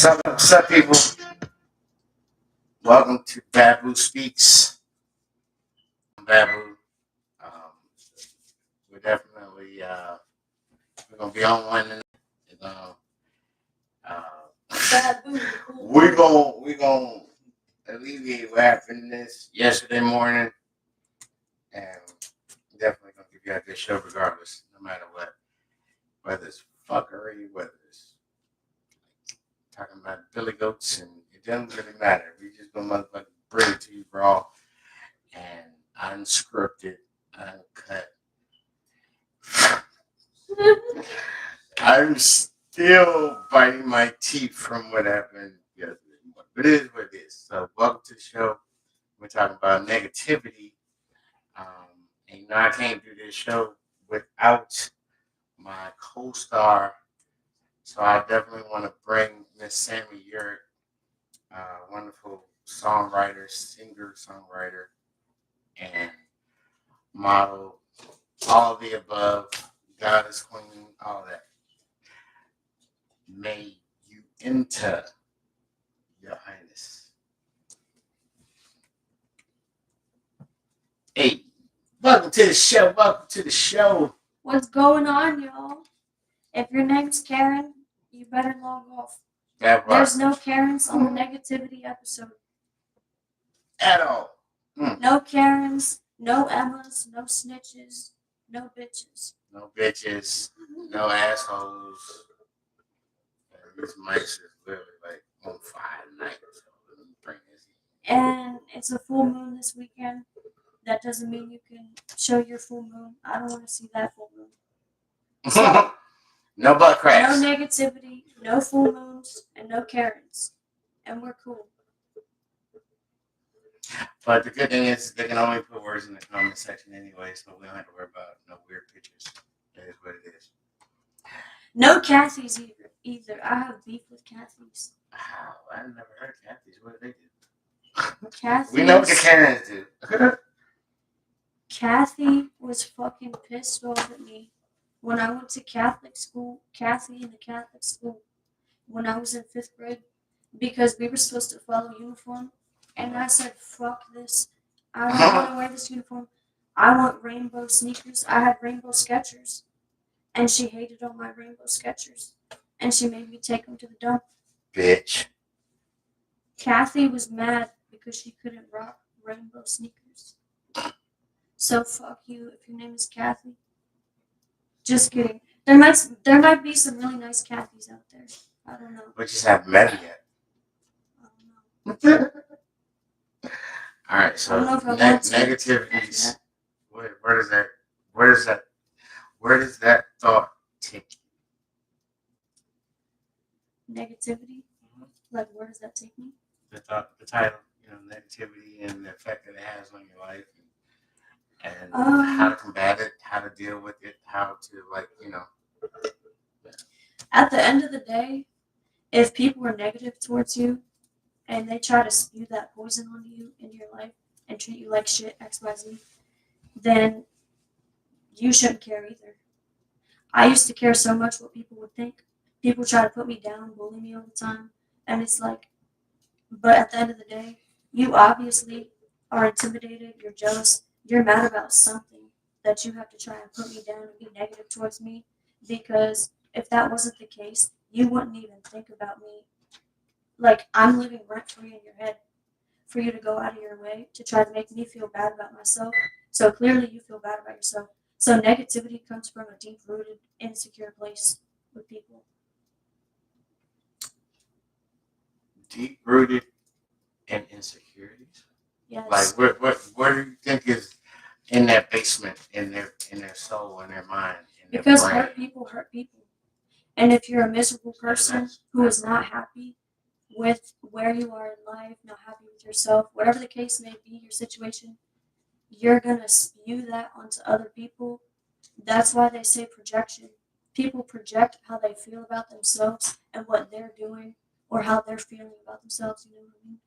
What's up, people? Welcome to Babu Speaks. I'm Babu. Um, we're definitely we're gonna be on one tonight. We're gonna we're gonna alleviate what happened this yesterday morning, and definitely gonna give you a good show regardless, no matter what. Whether it's fuckery, whether it's talking about billy goats, and it doesn't really matter. We just gonna motherfucking bring it to you raw and unscripted, uncut. I'm still biting my teeth from what happened yesterday, but it is what it is. So, welcome to the show. We're talking about negativity. And I can't do this show without my co-star. So I definitely want to bring Miss Sammy Yurt, wonderful songwriter, singer-songwriter, and model, all of the above, goddess, queen, all that. May you enter, Your Highness. Hey, welcome to the show. Welcome to the show. What's going on, y'all? If your name's Karen, you better log off. There's no Karens on the negativity episode. At all. No Karens, no Emmas, no snitches, no bitches. No bitches, no assholes. This mic is literally like on fire tonight. So let me bring this in. And it's a full moon this weekend. That doesn't mean you can show your full moon. I don't want to see that full moon. So, no butt cracks. No negativity, no full moons, and no Karens. And we're cool. But the good thing is they can only put words in the comment section anyway, so we don't have to worry about no weird pictures. That is what it is. No Cathy's either. I have beef with Cathy's. Wow, I never heard Cathy's. What do they do? Cathy's, we know what the Karens do. Cathy was fucking pissed off at me when I went to Catholic school. Cathy in the Catholic school when I was in 5th grade, because we were supposed to follow uniform, and I said, "Fuck this! I don't want to wear this uniform. I want rainbow sneakers." I had rainbow Skechers, and she hated on my rainbow Skechers, and she made me take them to the dump. Bitch. Cathy was mad because she couldn't rock rainbow sneakers. So fuck you if your name is Cathy. Just kidding. There might be some really nice Cathys out there. I don't know. We just haven't met her yet. I don't know. All right, so negativities. Where does that thought take you? Negativity? Mm-hmm. Like, where does that take me? The title, negativity and the effect that it has on your life, and how to combat it, how to deal with it, how to At the end of the day, if people are negative towards you and they try to spew that poison onto you into your life and treat you like shit, XYZ, then you shouldn't care either. I used to care so much what people would think. People try to put me down, bully me all the time, and it's like, but at the end of the day, you obviously are intimidated, you're jealous, you're mad about something that you have to try and put me down and be negative towards me, because if that wasn't the case, you wouldn't even think about me. Like, I'm living rent-free in your head for you to go out of your way to try to make me feel bad about myself. So clearly you feel bad about yourself. So negativity comes from a deep-rooted, insecure place with people. Deep-rooted and insecurities? Yes. Like, what do you think is in that basement, in their soul, in their mind, in their because brain? Hurt people. And if you're a miserable person who is not happy with where you are in life, not happy with yourself, whatever the case may be, your situation, you're going to spew that onto other people. That's why they say projection. People project how they feel about themselves and what they're doing, or how they're feeling about themselves, you know what I mean?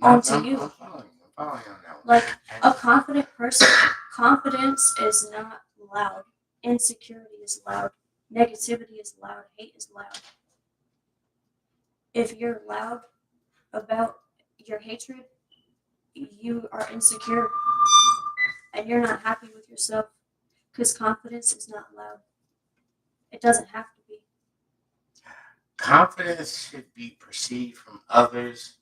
Onto you. I'm following on that one. Like, a confident person, confidence is not loud. Insecurity is loud. Negativity is loud. Hate is loud. if you're loud about your hatred, you are insecure and you're not happy with yourself because confidence is not loud. It doesn't have to be. Confidence should be perceived from others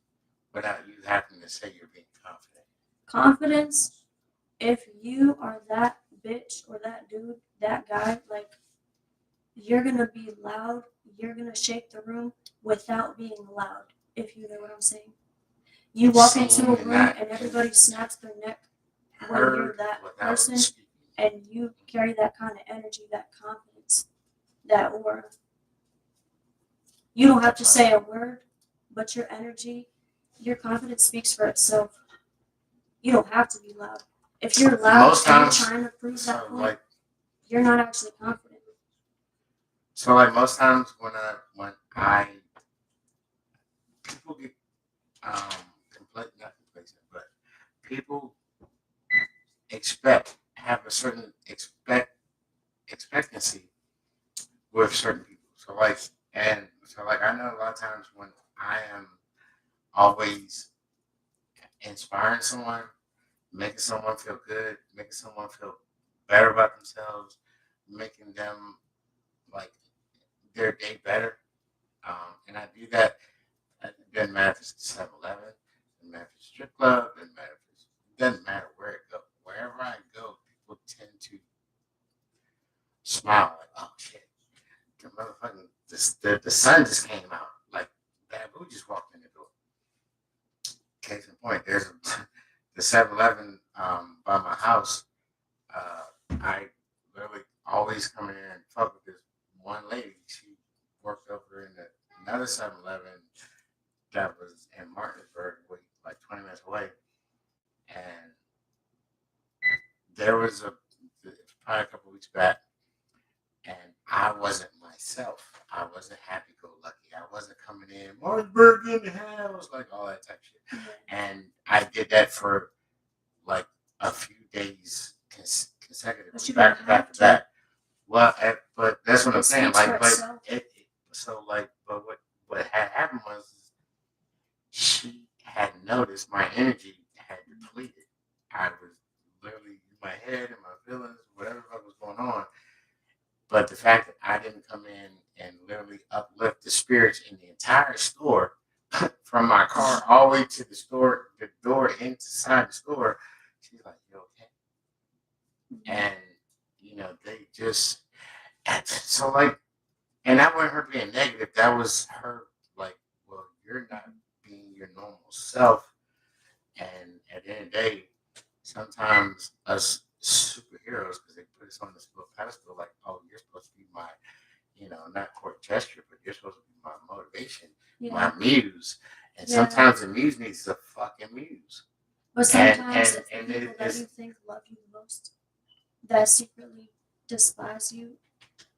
without you having to say you're being confident. Confidence, if you are that bitch or that dude, that guy, like, you're gonna be loud, you're gonna shake the room without being loud, if you know what I'm saying. You walk into a Seen and room not and everybody snaps their neck when you're heard that without person, speaking. and you carry that kind of energy, that confidence, that aura. You don't have to say a word, but your energy, your confidence speaks for itself. You don't have to be loud. If you're loud Most and you're times, trying to prove so that point, like you're not actually confident. most times when I people get not complacent, but people have a certain expectancy with certain people. So I know a lot of times when I am always inspiring someone, making someone feel good, making someone feel better about themselves, making them like their day better. And I do that. It doesn't matter if it's 7-Eleven, it doesn't matter if it's a strip club, it doesn't matter where it goes. Wherever I go, people tend to smile like, oh shit, the motherfucking the sun just came out. Like Babu just walked in the door. Case in point, there's the 7-Eleven by my house. I literally always come in and fuck with this one lady. She worked over in another 7-Eleven that was in Martinsburg, like 20 minutes away. And there was probably a couple weeks back, and I wasn't myself. I wasn't happy go lucky. I wasn't coming in, Martinsburg in the house, like all that type shit. And I did that for like a few days consecutively, back to back. Well, but that's what I'm saying. Like, but what had happened was she had noticed my energy had depleted. I was literally in my head and my feelings, whatever the fuck was going on. But the fact that I didn't come in and literally uplift the spirits in the entire store from my car all the way to the door inside the store, she's like, "You okay?" And they just so like, and that wasn't her being negative. That was her like, well, you're not being your normal self. And at the end of the day, sometimes us superheroes, because they put us on this little pedestal, like, oh, you're supposed to be my, not court gesture, but you're supposed to be my motivation, my muse. And sometimes the muse needs a fucking muse. But sometimes it's the people that you think love you the most that secretly despise you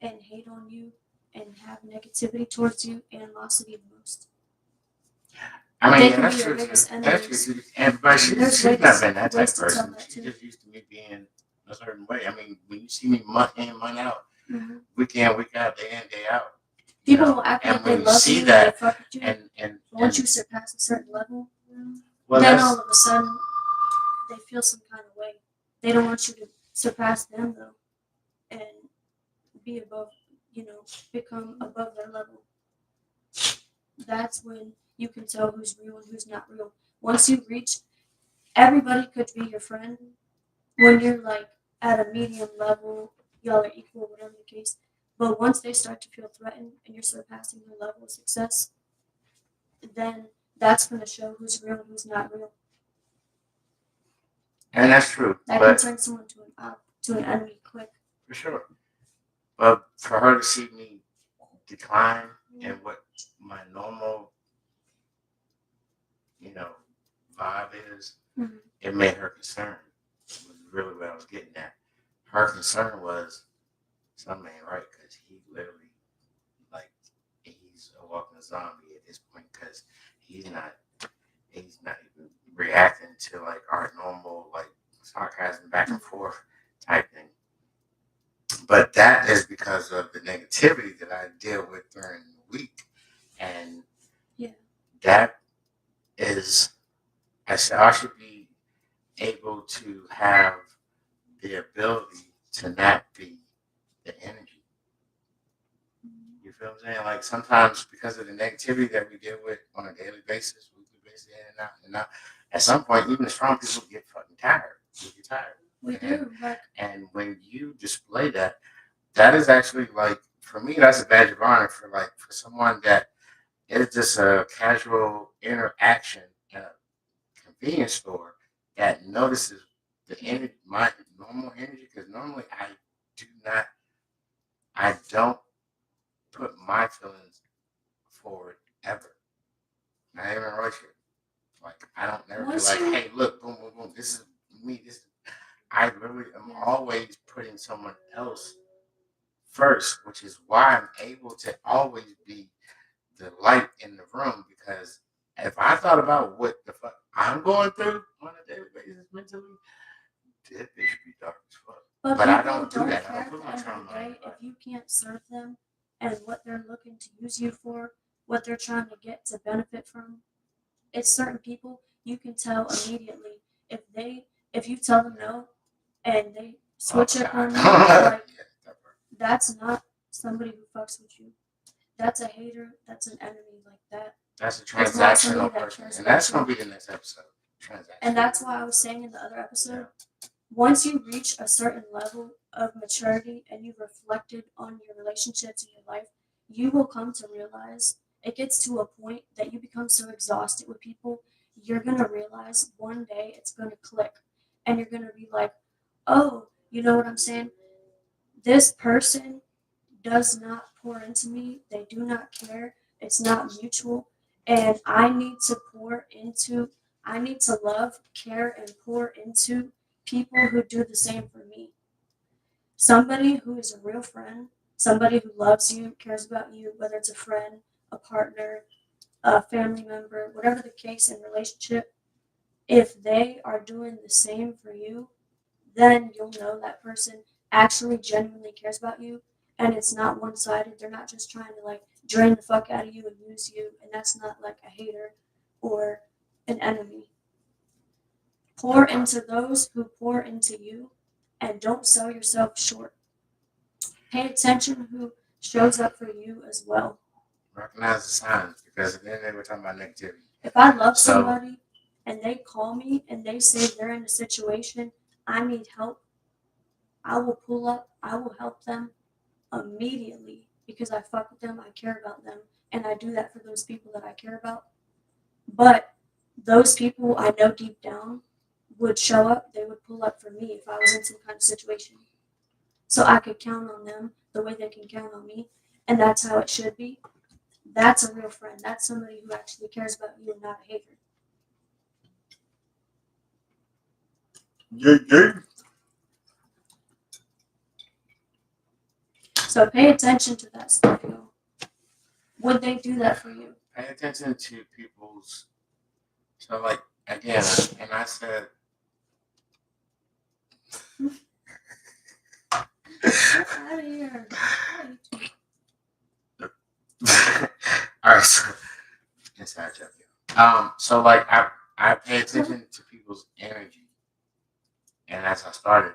and hate on you and have negativity towards you, animosity the most. I mean, that's true. That's true. But she's not been that type of person. She's just used to me being a certain way. I mean, when you see me month in, month out, week in, week out, day in, day out. People will act like they love you and they fuck with you. And once you surpass a certain level, then all of a sudden they feel some kind of way. They don't want you to surpass them though, and be above, become above their level. That's when you can tell who's real and who's not real. Once you reach, everybody could be your friend when you're like at a medium level, y'all are equal, whatever the case. But once they start to feel threatened and you're surpassing their level of success, then that's going to show who's real and who's not real. And that's true. That can turn someone to an enemy quick. For sure. But for her to see me decline and what my normal, vibe is, it made her concerned. Was really what I was getting at. Her concern was something ain't right because he literally, like, he's a walking zombie at this point because he's not even reacting to like our normal like sarcasm back and forth type thing. But that is because of the negativity that I deal with during the week. And Yeah. That is, I should be able to have the ability to not be the energy. You feel what I'm saying? Like sometimes because of the negativity that we deal with on a daily basis, weekly basis, in and out, and out. At some point, even the strong people get fucking tired. We get tired. We do. Like, And when you display that, that is actually like for me, that's a badge of honor for someone that is just a casual interaction in a convenience store that notices the energy, my normal energy, because normally do not, I don't put my feelings forward ever. Not even a relationship. Like I don't never be like, hey, look, boom, boom, boom. This is me. I literally am always putting someone else first, which is why I'm able to always be the light in the room. Because if I thought about what the fuck I'm going through on a daily basis mentally, this bitch should be dark as fuck. But I don't do that. I don't put my trauma on if you can't serve them and what they're looking to use you for, what they're trying to get to benefit from, it's certain people you can tell immediately if you tell them no and they switch up on you, like that's not somebody who fucks with you. That's a hater. That's an enemy. Like that. That's a transactional person, and that's gonna be the next episode. Transaction. And that's why I was saying in the other episode, once you reach a certain level of maturity and you've reflected on your relationships in your life, you will come to realize it gets to a point that you become so exhausted with people, you're going to realize one day it's going to click. And you're going to be like, oh, you know what I'm saying? This person does not pour into me. They do not care. It's not mutual. And I need to love, care, and pour into people who do the same for me. Somebody who is a real friend, somebody who loves you, cares about you, whether it's a friend, a partner, a family member, whatever the case in relationship, if they are doing the same for you, then you'll know that person actually genuinely cares about you and it's not one-sided. They're not just trying to like drain the fuck out of you and use you, and that's not like a hater or an enemy. Pour into those who pour into you and don't sell yourself short. Pay attention who shows up for you as well. Recognize the signs, because then they were talking about negativity. If I love somebody and they call me and they say they're in a situation, I need help, I will pull up, I will help them immediately because I fuck with them, I care about them, and I do that for those people that I care about. But those people I know deep down would show up, they would pull up for me if I was in some kind of situation. So I could count on them the way they can count on me, and that's how it should be. That's a real friend. That's somebody who actually cares about you and not a hater. Yeah. So pay attention to that stuff, y'all. Would they do that for you? Pay attention to people's. So, like, again, and I said. Get out of here. All right, so inside joke. So like I pay attention to people's energy, and as I started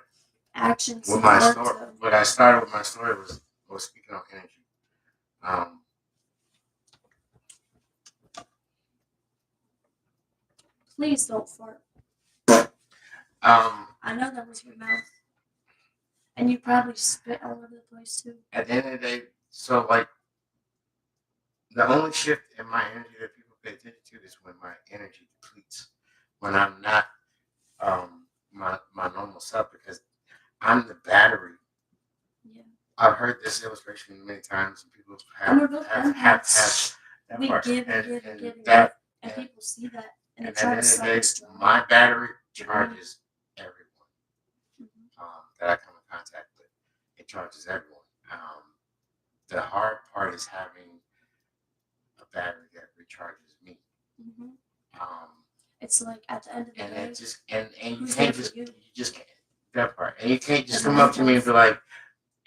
Actions. with my story, what I started with my story was speaking on energy. Please don't fart. I know that was your mouth. And you probably spit all over the place too. At the end of the day, so like the only shift in my energy that people pay attention to is when my energy depletes, when I'm not my normal self, because I'm the battery. Yeah. I've heard this illustration many times, and people have that we part. give and give and give and people see that and they try to sell us. My battery charges everyone that I come in contact with. It charges everyone. The hard part is having a battery that recharges me. It's like at the end of the day, it just and you can't just can't that part, and you can't just come up to me and be like,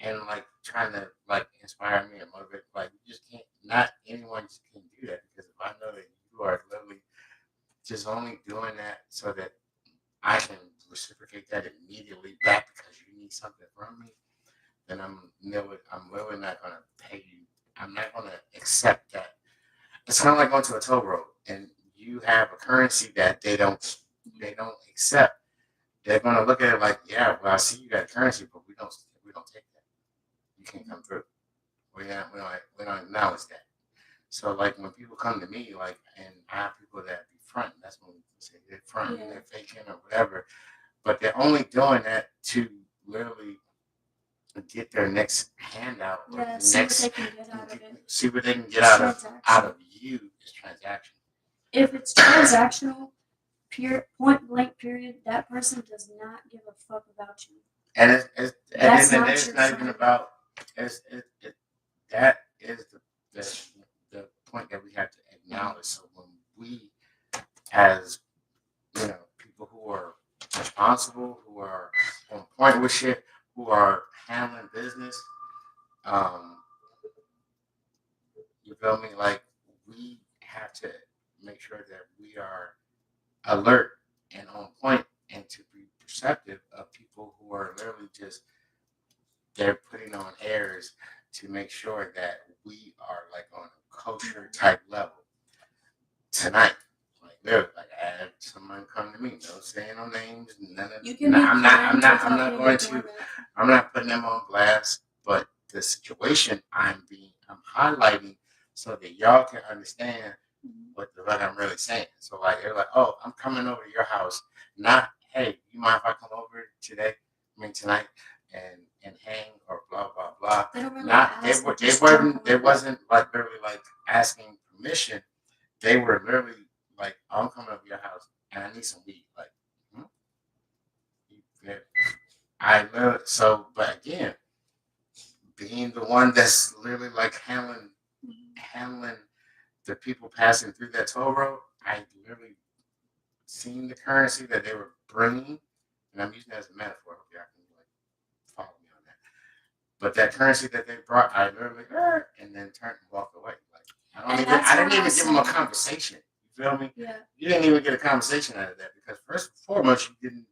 and trying to inspire me and motivate. Like you just can't. Not anyone just can do that, because if I know that you are literally just only doing that so that I can reciprocate that immediately back because you need something from me, then I'm really not gonna pay you. I'm not gonna accept that. It's kind of like going to a toll road and you have a currency that they don't accept. They're gonna look at it like, yeah, well, I see you got currency, but we don't take that. You can't come through. We don't acknowledge that. So like when people come to me, like, and I have people that be fronting, that's when we say they're fronting, Yeah. they're faking or whatever, but they're only doing that to literally get their next handout or Yeah, the see what next they can get out of it. see what they can get It's out of transactional. you is transaction. If it's transactional, pure point blank period, that person does not give a fuck about you. And it's at the That's end of the day, not it's your not even friend. about that is the point that we have to acknowledge. So when we as people who are responsible, who are on point with shit, who are handling business, um, you feel me? Like we have to make sure that we are alert and on point and to be perceptive of people who are literally just they're putting on airs to make sure that we are like on a kosher type level tonight. Like literally, like I had someone come to me, no saying no names, none of You can be I'm not going to I'm not putting them on blast, but the situation I'm highlighting so that y'all can understand what the fuck I'm really saying. So like they're like, oh, I'm coming over to your house, not hey, you mind if I come over today? I mean tonight and hang or blah blah blah. They don't really Not ask. they wasn't like literally like asking permission. They were literally like, I'm coming over to your house and I need some weed. Like, hmm? Yeah. I literally so but again, being the one that's literally like handling the people passing through that toll road, I literally seen the currency that they were bringing, and I'm using that as a metaphor. Okay, I can like follow me on that. But that currency that they brought, I literally and then turned and walked away. Like I didn't even give them a conversation. You feel me? Yeah. You didn't even get a conversation out of that because first and foremost, you didn't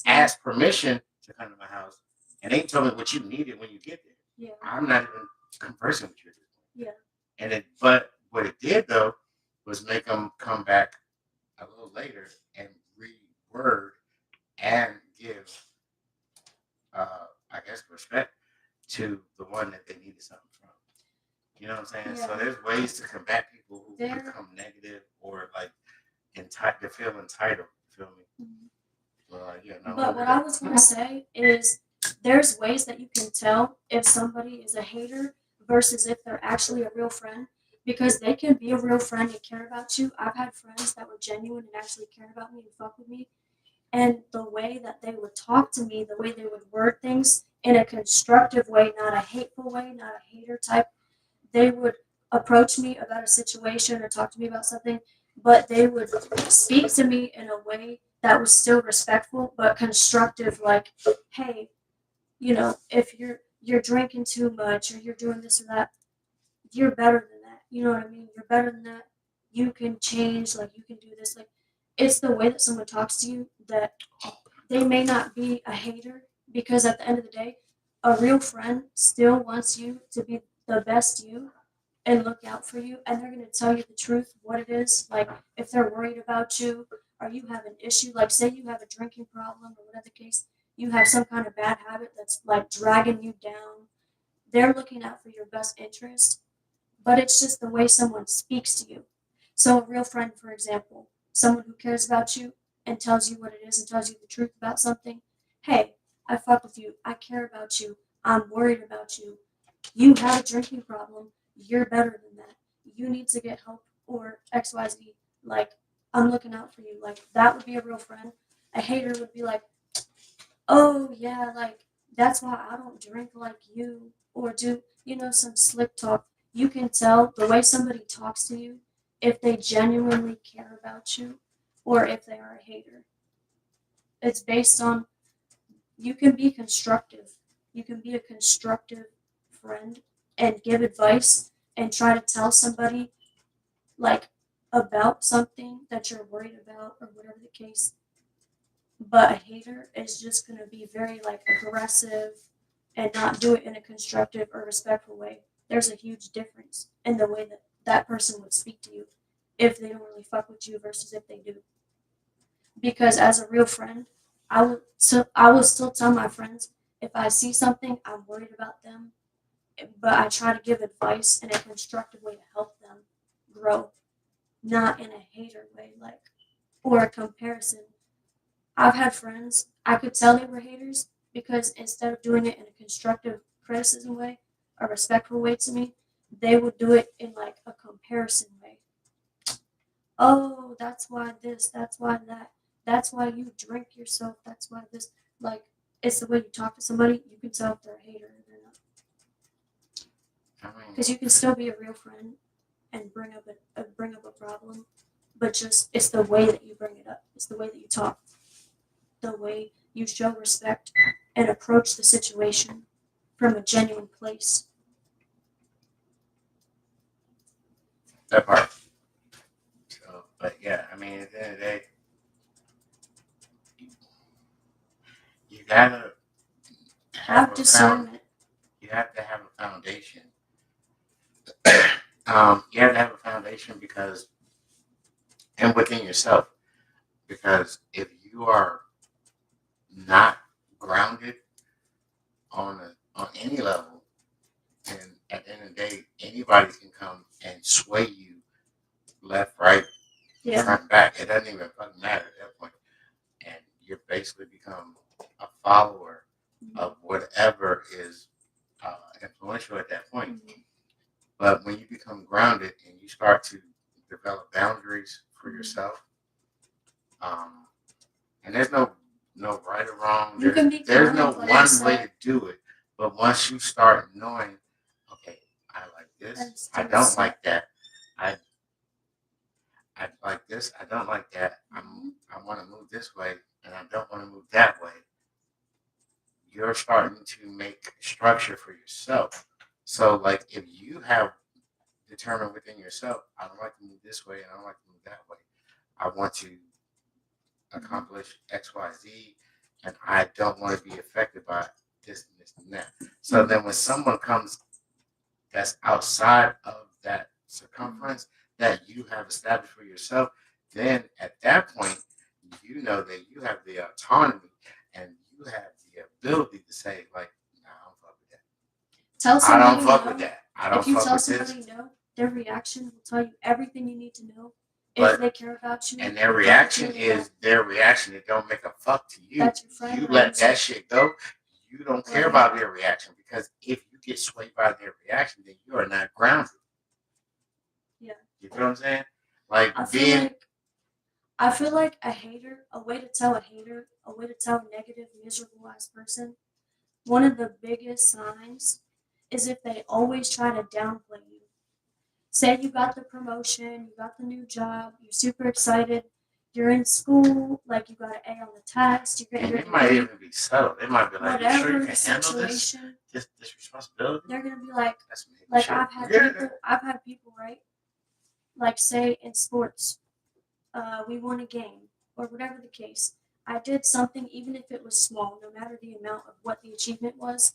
ask permission to come to my house, and they told me what you needed when you get there. Yeah. I'm not even conversing with you at this point. Yeah. But what it did though was make them come back a little later and reword and give, I guess, respect to the one that they needed something from. You know what I'm saying? Yeah. So there's ways to combat people who become negative or like to feel entitled. You feel me? Mhm. But what I was going to say is there's ways that you can tell if somebody is a hater versus if they're actually a real friend because they can be a real friend and care about you. I've had friends that were genuine and actually cared about me and fuck with me. And the way that they would talk to me, the way they would word things in a constructive way, not a hateful way, not a hater type, they would approach me about a situation or talk to me about something, but they would speak to me in a way that was still respectful but constructive, like, hey, if you're drinking too much or you're doing this or that, you're better than that. You know what I mean? You're better than that. You can change, like you can do this. Like it's the way that someone talks to you that they may not be a hater because at the end of the day, a real friend still wants you to be the best you and look out for you and they're going to tell you the truth what it is like if they're worried about you or you have an issue like say you have a drinking problem or whatever the case you have some kind of bad habit that's like dragging you down they're looking out for your best interest but it's just the way someone speaks to you. So, a real friend, for example, someone who cares about you and tells you what it is and tells you the truth about something. Hey, I fuck with you. I care about you. I'm worried about you. You have a drinking problem. You're better than that. You need to get help or XYZ. Like, I'm looking out for you. Like, that would be a real friend. A hater would be like, oh, yeah, like, that's why I don't drink like you or do, some slick talk. You can tell the way somebody talks to you if they genuinely care about you or if they are a hater. It's based on you can be constructive. You can be a constructive friend and give advice and try to tell somebody like about something that you're worried about or whatever the case. But a hater is just going to be very like aggressive and not do it in a constructive or respectful way. There's a huge difference in the way that that person would speak to you if they don't really fuck with you versus if they do. Because as a real friend, I will still tell my friends if I see something I'm worried about them, but I try to give advice in a constructive way to help them grow, not in a hater way, like or a comparison. I've had friends I could tell they were haters because instead of doing it in a constructive criticism way, a respectful way to me, they would do it in like a comparison way. Oh, that's why this, that's why that, that's why you drink yourself, that's why this. Like, it's the way you talk to somebody, you can tell if they're a hater or they're not. I mean, Because you can still be a real friend and bring up a problem, but just it's the way that you bring it up. It's the way that you talk, the way you show respect and approach the situation from a genuine place. that part. So, but yeah, I mean, at the end of the day, you gotta Have have discernment. you have to have a foundation. You have to have a foundation because, and within yourself, because if you are not grounded on any level, and at the end of the day, anybody can come and sway you left, right, Yeah. front, back. It doesn't even fucking matter at that point, and you basically become a follower of whatever is influential at that point. Mhm. But when you become grounded and you start to develop boundaries for yourself, um, and there's no right or wrong. You can be There's no kind, like I one way to said. do it. But once you start knowing, okay, I like this, And I still don't set. like that. I I like this, I don't like that. I want to move this way, and I don't want to move that way. You're starting to make structure for yourself. So, like, if you have determined within yourself, I don't like to move this way, and I don't like to move that way. I want to accomplish X, Y, Z, and I don't want to be affected by this and this and that. So then when someone comes that's outside of that circumference that you have established for yourself, then at that point, you know that you have the autonomy and you have the ability to say, like, nah, I don't fuck with that. Tell I somebody don't fuck no. with that. I don't If you fuck tell with somebody this. no, their reaction will tell you everything you need to know if But they care about you. and their if they reaction feel is their reaction. It don't make a fuck to you. That's your friend You or let that answer. shit go. You don't care Right. about their reaction because if you get swayed by their reaction, then you are not grounded. Yeah. You feel what I'm saying? Like I feel like a hater, a way to tell a negative, miserable ass person, one of the biggest signs is if they always try to downplay you. Say you got the promotion, you got the new job, you're super excited, you're in school, like you got an A on the test, you're getting and your it might degree, even be subtle. They might be like, "You sure you whatever can the handle this situation, this responsibility?" they're gonna be like, That's some nigga like shit. I've had people, right? Like say in sports, we won a game or whatever the case. I did something, even if it was small, no matter the amount of what the achievement was.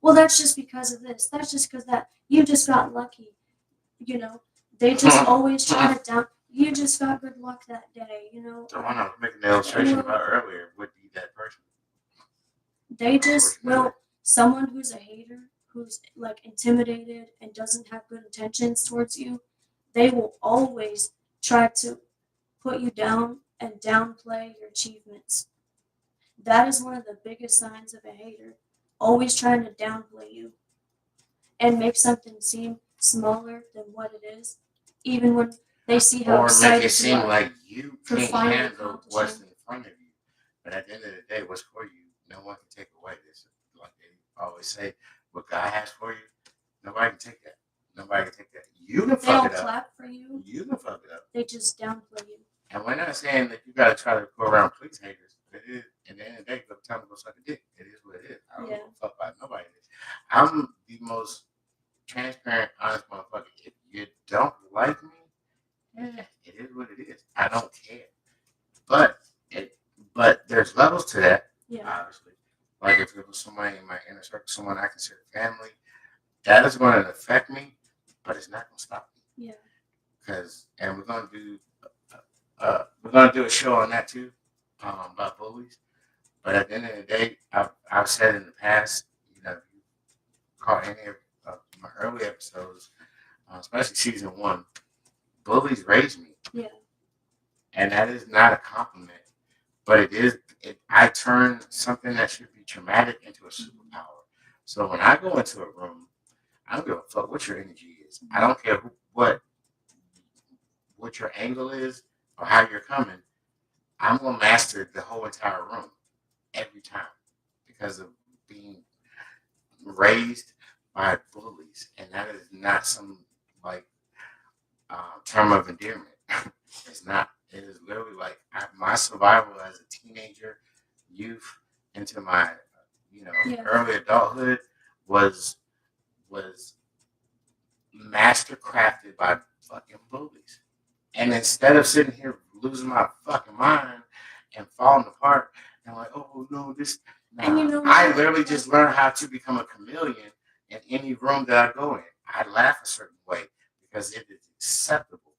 Well, that's just because of this. That's just because that you just got lucky. You know, they just always try to down. You just got good luck that day. You know, The one I was making the illustration about earlier would be that person. They just will. Someone who's a hater, who's like intimidated and doesn't have good intentions towards you, they will always try to put you down and downplay your achievements. That is one of the biggest signs of a hater. Always trying to downplay you and make something seem smaller than what it is, even when they see how Or make excited it seem you are like you for can't finally handle what's accomplishing. in front of you. But at the end of the day, what's for you, no one can take away. This, like they always say, what God has for you, nobody can take that. Nobody can take that. You can They fuck don't it up. clap for you. You can fuck it up. They just downplay you. And we're not saying that you gotta try to go around please haters. It is, at the end of the day, go tell them to go suck a dick. It is what it is. I don't give a fuck about nobody. I'm the most transparent, honest motherfucker. If you don't like me, it it is what it is. I don't care. But it, but there's levels to that. Yeah. Obviously, like if it was somebody in my inner circle, someone I consider family, that is going to affect me, but it's not going to stop me. Yeah. Because and we're gonna do a show on that too, about bullies. But at the end of the day, I've said in the past, you know, if you caught any of my early episodes, especially season one, bullies raised me. Yeah. And that is not a compliment, but it is. I turn something that should be traumatic into a superpower. So when I go into a room, I don't give a fuck what your energy is. I don't care what your angle is or how you're coming. I'm gonna master the whole entire room every time because of being raised by bullies, and that is not some like term of endearment. It's not. It is literally like my survival as a teenager, youth, into my Yeah. early adulthood was was master crafted by fucking bullies. And instead of sitting here losing my fucking mind and falling apart and like, oh no, this And you know I what? literally just learned how to become a chameleon in any room that I go in. I laugh a certain way because it is acceptable.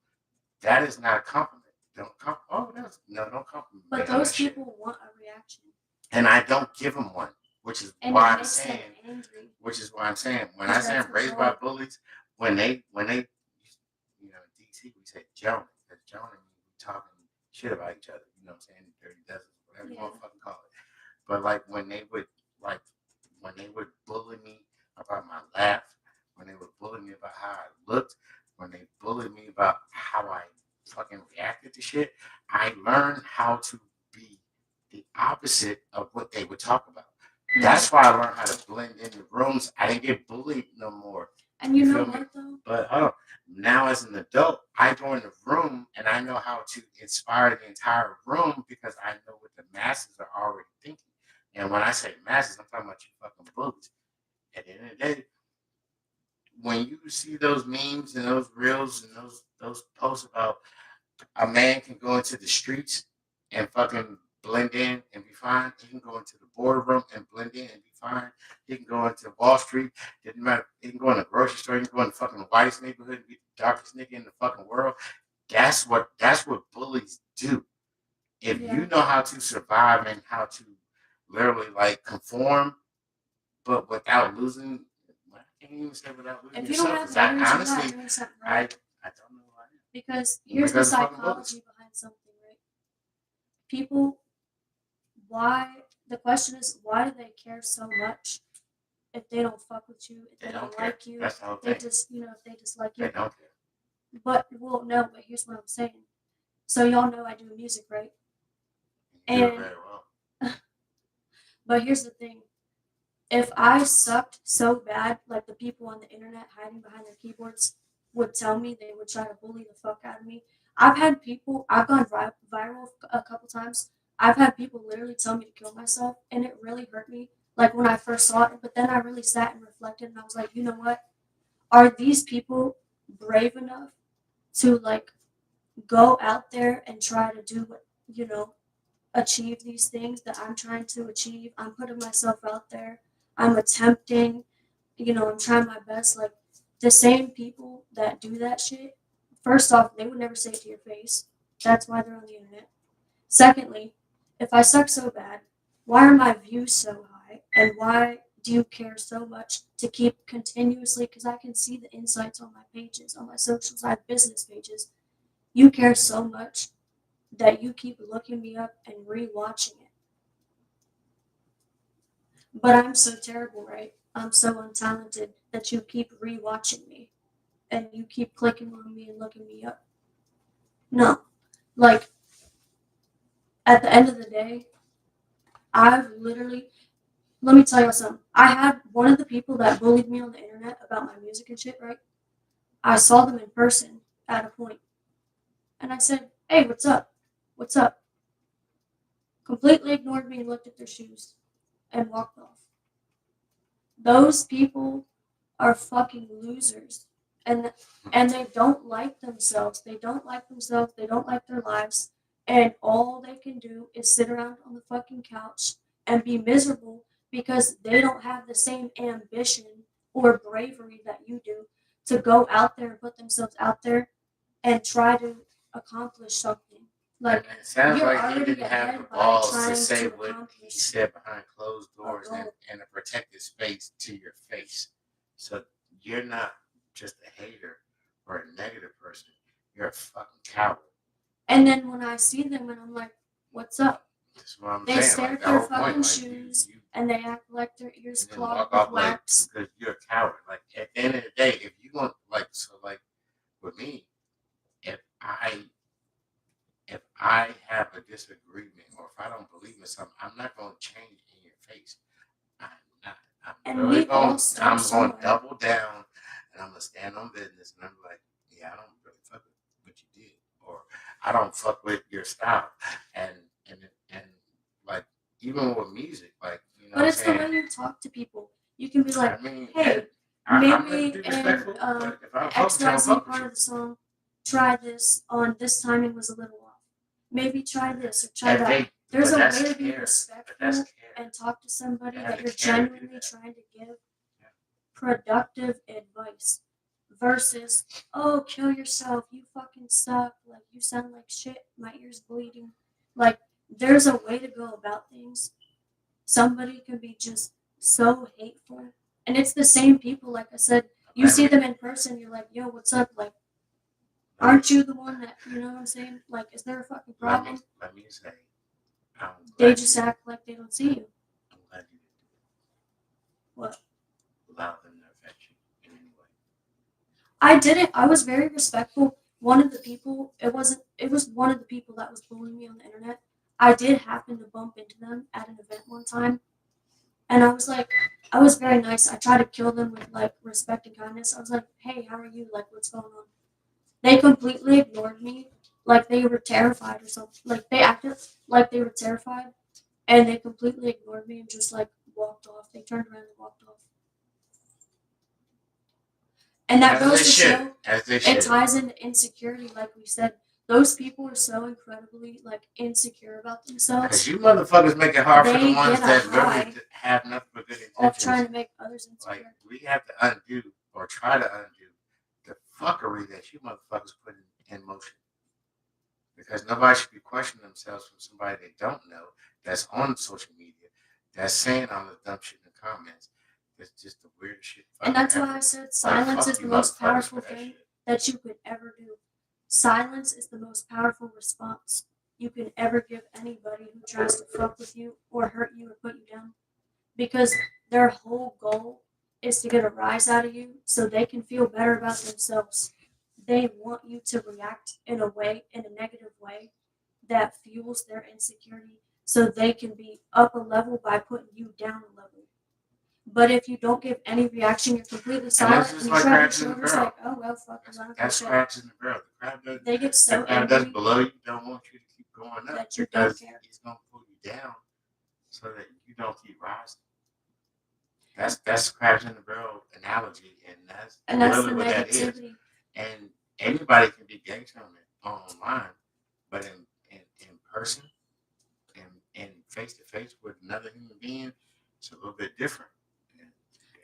That is not a compliment. Don't compliment But me on those that shit. people want a reaction. And I don't give them one, which is And why it I'm makes them saying, angry. which is why I'm saying, when I Because say that's I'm the raised by goal. bullies, when they, in DC, we say Joan, because Joan and me, we talking shit about each other. You know what I'm saying? Dirty dozens, whatever you want to fucking call it. But like like when they would bully me about my laugh, when they would bully me about how I looked, when they bullied me about how I fucking reacted to shit, I learned how to be the opposite of what they would talk about. That's why I learned how to blend in the rooms. I didn't get bullied no more. And you know feel me? what though? But now as an adult, I go in the room and I know how to inspire the entire room because I know what the masses are already thinking. And when I say masses, I'm talking about you fucking bullies. At the end of the day, when you see those memes and those reels and those posts about a man can go into the streets and fucking blend in and be fine. He can go into the boardroom and blend in and be fine. He can go into Wall Street. It doesn't matter. He can go in the grocery store. He can go in the fucking whitest neighborhood and be the darkest nigga in the fucking world. That's what bullies do. If you know how to survive and how to literally like conform, but without losing, I can't even say without losing If you don't yourself. have Because manners, you're not doing something right. I don't know why. Because here's the Because of fucking bullies. psychology behind something, right? People, the question is, why do they care so much if they don't fuck with you, if they don't care. like you, That's the whole they thing. just, if they dislike They you. don't care. But, well, no, but here's what I'm saying. So y'all know I do music, right? You do it And, very well. but here's the thing. If I sucked so bad, like the people on the internet hiding behind their keyboards would tell me, they would try to bully the fuck out of me. I've gone viral a couple times. I've had people literally tell me to kill myself, and it really hurt me. Like when I first saw it, but then I really sat and reflected, and I was like, you know what? Are these people brave enough to like go out there and try to do what achieve these things that I'm trying to achieve? I'm putting myself out there. I'm attempting, I'm trying my best. Like the same people that do that shit, first off, they would never say it to your face. That's why they're on the internet. Secondly, if I suck so bad, why are my views so high? And why do you care so much to keep continuously? Because I can see the insights on my pages, on my socials, I have business pages. You care so much that you keep looking me up and rewatching it. But I'm so terrible, right? I'm so untalented that you keep rewatching me and you keep clicking on me and looking me up. No. Like, at the end of the day, I've literally, let me tell you something. I had one of the people that bullied me on the internet about my music and shit, right? I saw them in person at a point, and I said, hey, what's up? What's up? Completely ignored me and looked at their shoes and walked off. Those people are fucking losers. and they don't like themselves. They don't like themselves. They don't like their lives. And all they can do is sit around on the fucking couch and be miserable because they don't have the same ambition or bravery that you do to go out there and put themselves out there and try to accomplish something. Like, And it sounds you're like he already didn't have the ahead by balls to trying say to what he accomplish said behind closed a doors and goal. in a protected space to your face. So you're not just a hater or a negative person. You're a fucking coward. And then when I see them and I'm like, what's up? That's what I'm They saying. stare Like at the their whole point, fucking like shoes you and they act like their ears and then clogged walk with off like wax. because you're a coward. Like at the end of the day, if you want like so like with me, if I if I have a disagreement or if I don't believe in something, I'm not gonna change in your face. I'm not. I'm And really we all going. start I'm going to somewhere. double down, and I'm gonna stand on business. And I'm like, yeah, I don't really fuck with what you did, or I don't fuck with your style, and and and like even with music, like you know But what I'm it's the way saying. you talk to people. You can be like, I mean, hey, I'm gonna maybe be in respectful, but if I don't fuck with you, I don't XYZ fuck with part you. of the song, try this on this timing was a little off. Maybe try this or try If that. they, There's but a that's way to be care. But that's respectful care. and talk to somebody They have that the you're care to do genuinely that. trying to give Yeah. productive advice versus, oh, kill yourself, you fucking suck, like you sound like shit, my ears bleeding. Like, there's a way to go about things. Somebody can be just so hateful. And it's the same people, like I said, you Let see me them in person, you're like, yo, what's up? Like, let me aren't you the one that, you know what I'm saying? Like, is there a fucking problem? let me say, I'm They glad just you. act like they don't see you. I'm glad you What? allow them to affect you in any way. I didn't. I was very respectful. One of the people, it was one of the people that was bullying me on the internet. I did happen to bump into them at an event one time. And I was like, I was very nice. I tried to kill them with like respect and kindness. I was like, hey, how are you? Like, what's going on? They completely ignored me. Like, they were terrified or something. Like, they acted like they were terrified. And they completely ignored me and just like walked off. They turned around and walked off. And that As goes they to should. show As they it should. ties into insecurity, like we said. Those people are so incredibly like insecure about Because themselves. you motherfuckers make it hard for the They ones get a that literally high have nothing but good off trying intentions. to make others Like, insecure. we have to undo or try to undo the fuckery that you motherfuckers put in motion. Because nobody should be questioning themselves from somebody they don't know that's on social media that's saying all the dumb shit in the comments. It's just the weirdest shit And fucking that's why I ever. said Like, silence fuck is the you most motherfuckers for powerful that thing shit. that you could ever do. Silence is the most powerful response you can ever give anybody who tries to fuck with you or hurt you or put you down. Because their whole goal is to get a rise out of you so they can feel better about themselves. They want you to react in a way, in a negative way, that fuels their insecurity so they can be up a level by putting you down a level. But if you don't give any reaction, you're completely And silent that's and just you like shrug your crabs in the shoulders barrel. like, oh well, fuck, I don't give a That's shit. crabs in the barrel. They get The so crab that's angry below you don't want you to keep going up that you don't because care. he's gonna pull you down so that you don't keep rising. That's crabs in the barrel analogy, and that's And that's the literally what that is. negativity. And anybody can be gangster on it online, but in person and face to face with another human being, it's a little bit different.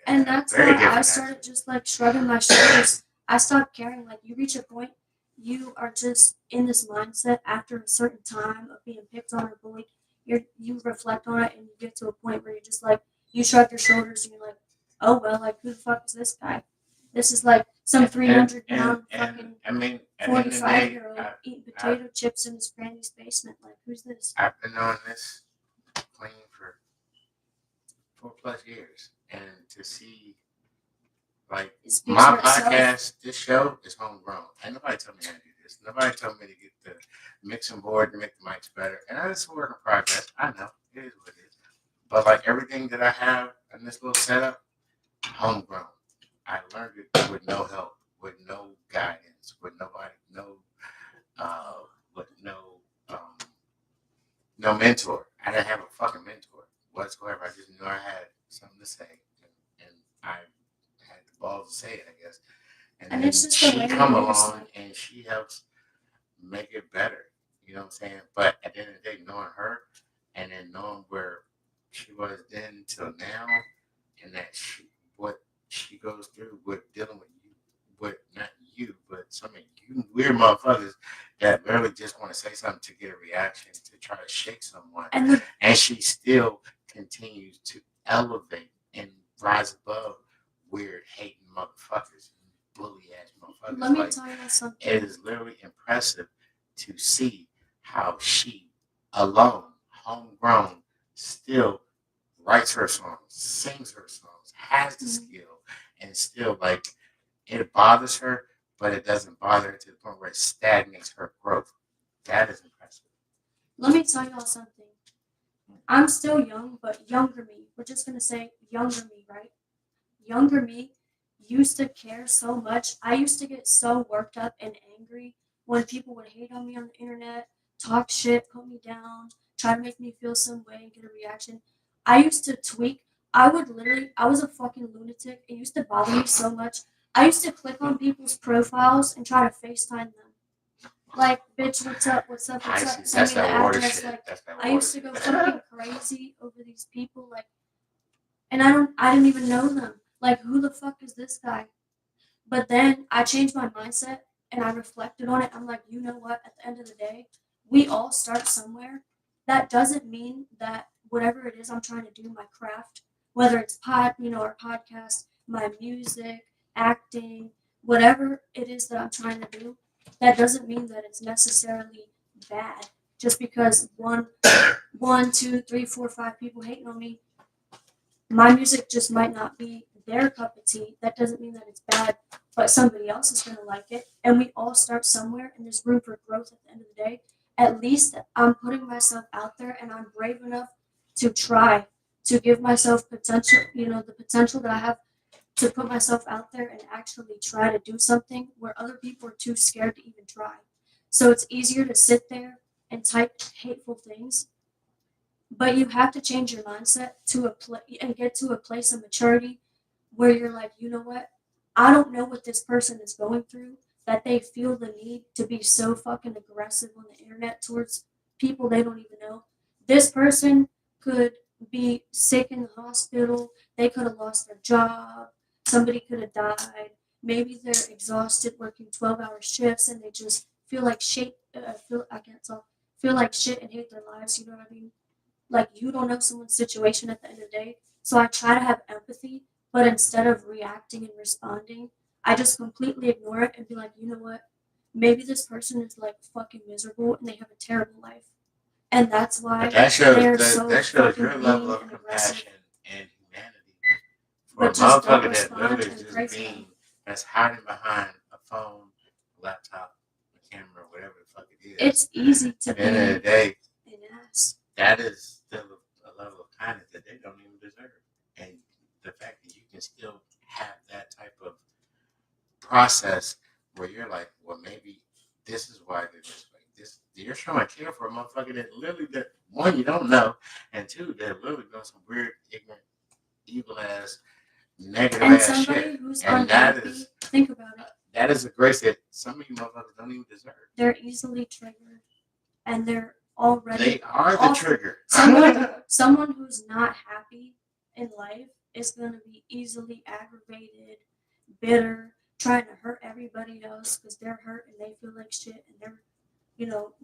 And that's Very why I different, started actually. just like shrugging my shoulders. I stopped caring. Like, you reach a point, you are just in this mindset after a certain time of being picked on or bullied. You reflect on it and you get to a point where you're just like, you shrug your shoulders and you're like, oh well, like who the fuck is this guy? This is like some 300-pound fucking I mean, at the end of the 45-year-old day, eating potato chips in his granny's basement. Like, who's this? I've been on this plane for 4+ years, and to see like It speaks my for itself. podcast, this show is homegrown. Ain't nobody told me how to do this. Nobody told me to get the mixing board to make the mics better, and it's a work in progress. I know it is what it is, but like everything that I have in this little setup, homegrown. I learned it with no help, with no guidance, with nobody, uh, with um, no mentor. I didn't have a fucking mentor whatsoever. I just knew I had something to say, and I had the balls to say it, I guess. And And then it's just the she way come it is. along Like, and she helps make it better. You know what I'm saying? But at the end of the day, knowing her and then knowing where she was then till now, and that what she goes through with dealing with you, with not you, but some of you weird motherfuckers that really just want to say something to get a reaction to try to shake someone, and she still continues to elevate and rise above weird hating motherfuckers, bully ass motherfuckers. let me tell you something. It is literally impressive to see how she alone, homegrown, still writes her songs, sings her songs, has the skill, and still like it bothers her, but it doesn't bother her to the point where it stagnates her growth. That is impressive. Let me tell y'all something. I'm still young, but younger me. We're just gonna say younger me, right? Younger me used to care so much. I used to get so worked up and angry when people would hate on me on the internet, talk shit, put me down, try to make me feel some way and get a reaction. I used to tweak. I was a fucking lunatic. It used to bother me so much. I used to click on people's profiles and try to FaceTime them. Like, bitch, what's up? What's up? What's up? Send me the address. Like, I used to go fucking crazy over these people. Like, and I didn't even know them. Like, who the fuck is this guy? But then I changed my mindset and I reflected on it. I'm like, you know what? At the end of the day, we all start somewhere. That doesn't mean that whatever it is I'm trying to do, my craft, whether it's our podcast, my music, acting, whatever it is that I'm trying to do, that doesn't mean that it's necessarily bad. Just because one, two, three, four, five people hating on me, my music just might not be their cup of tea. That doesn't mean that it's bad, but somebody else is going to like it. And we all start somewhere, and there's room for growth at the end of the day. At least I'm putting myself out there, and I'm brave enough to try to give myself potential, the potential that I have to put myself out there and actually try to do something where other people are too scared to even try. So it's easier to sit there and type hateful things, but you have to change your mindset and get to a place of maturity where you're like, you know what? I don't know what this person is going through that they feel the need to be so fucking aggressive on the internet towards people they don't even know. This person could be sick in the hospital. They could have lost their job. Somebody could have died. Maybe they're exhausted working 12-hour shifts and they just feel like shit. I can't talk. Feel like shit and hate their lives. You know what I mean? Like, you don't know someone's situation at the end of the day. So I try to have empathy, but instead of reacting and responding, I just completely ignore it and be like, you know what? Maybe this person is like fucking miserable and they have a terrible life. And that's why But that shows they're so that shows fucking your level mean of and aggressive. compassion and humanity for a But just don't motherfucker that respond literally and just pray for being them. that's hiding behind a phone, a laptop, a camera, whatever the fuck it is. It's easy to At the end of the be day, an ass. that is still a level of kindness that they don't even deserve. And the fact that you can still have that type of process where you're like, well, maybe this is why they're this way. This you're showing care for a motherfucker that literally that one you don't know, and two they're literally doing some weird, ignorant, evil ass, negative And ass somebody shit. who's And that unhappy, is think about it. that is a grace that some of you motherfuckers don't even deserve. They're easily triggered, and they're already They are the off. trigger. Someone who's not happy in life is going to be easily aggravated, bitter, trying to hurt everybody else because they're hurt and they feel like shit and they're,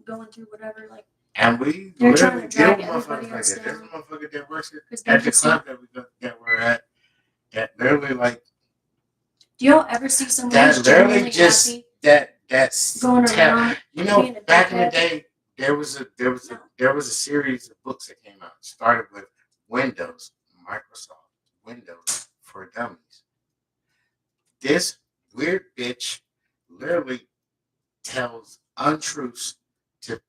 going through whatever. Like, And we they're trying literally to deal drag with everybody motherfuckers like else that. There's a down motherfucker that works because at they the just. club that we're at that literally like Do y'all ever see someone that who's literally genuinely just happy that's going around being a back in the dickhead? day there was a series of books that came out. It started with Windows, Microsoft Windows for Dummies. This weird bitch literally tells untruths to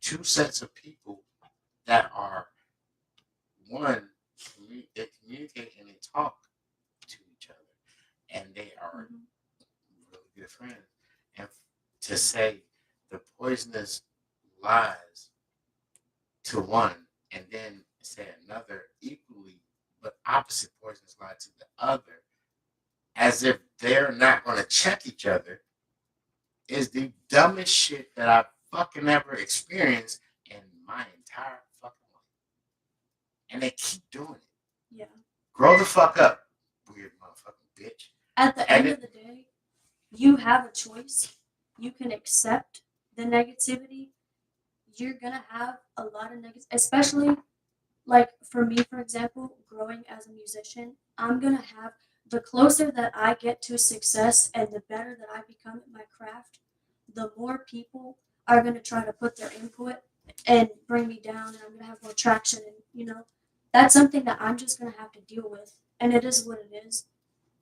two sets of people that are one they communicate and they talk to each other and they are really good friends. And to say the poisonous lies to one and then say another equally but opposite poisonous lie to the other, as if they're not going to check each other is the dumbest shit that I've fucking ever experienced in my entire fucking life. And they keep doing it. Yeah. Grow the fuck up, weird motherfucking bitch. At the end of the day, you have a choice. You can accept the negativity. You're gonna have a lot of negative, especially like for me, for example, growing as a musician. I'm gonna have the closer that I get to success and the better that I become at my craft, the more people are gonna try to put their input and bring me down, and I'm gonna have more traction. And that's something that I'm just gonna have to deal with, and it is what it is.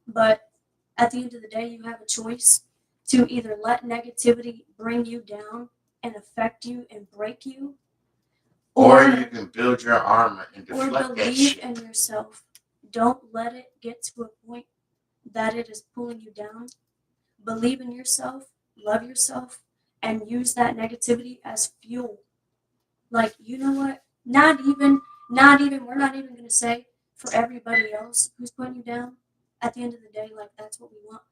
But at the end of the day, you have a choice to either let negativity bring you down and affect you and break you, or you can build your armor and deflect that believe shit. in yourself. Don't let it get to a point that it is pulling you down. Believe in yourself, love yourself, and use that negativity as fuel. Like, you know what? We're not even going to say for everybody else who's putting you down. At the end of the day, like, that's what we want.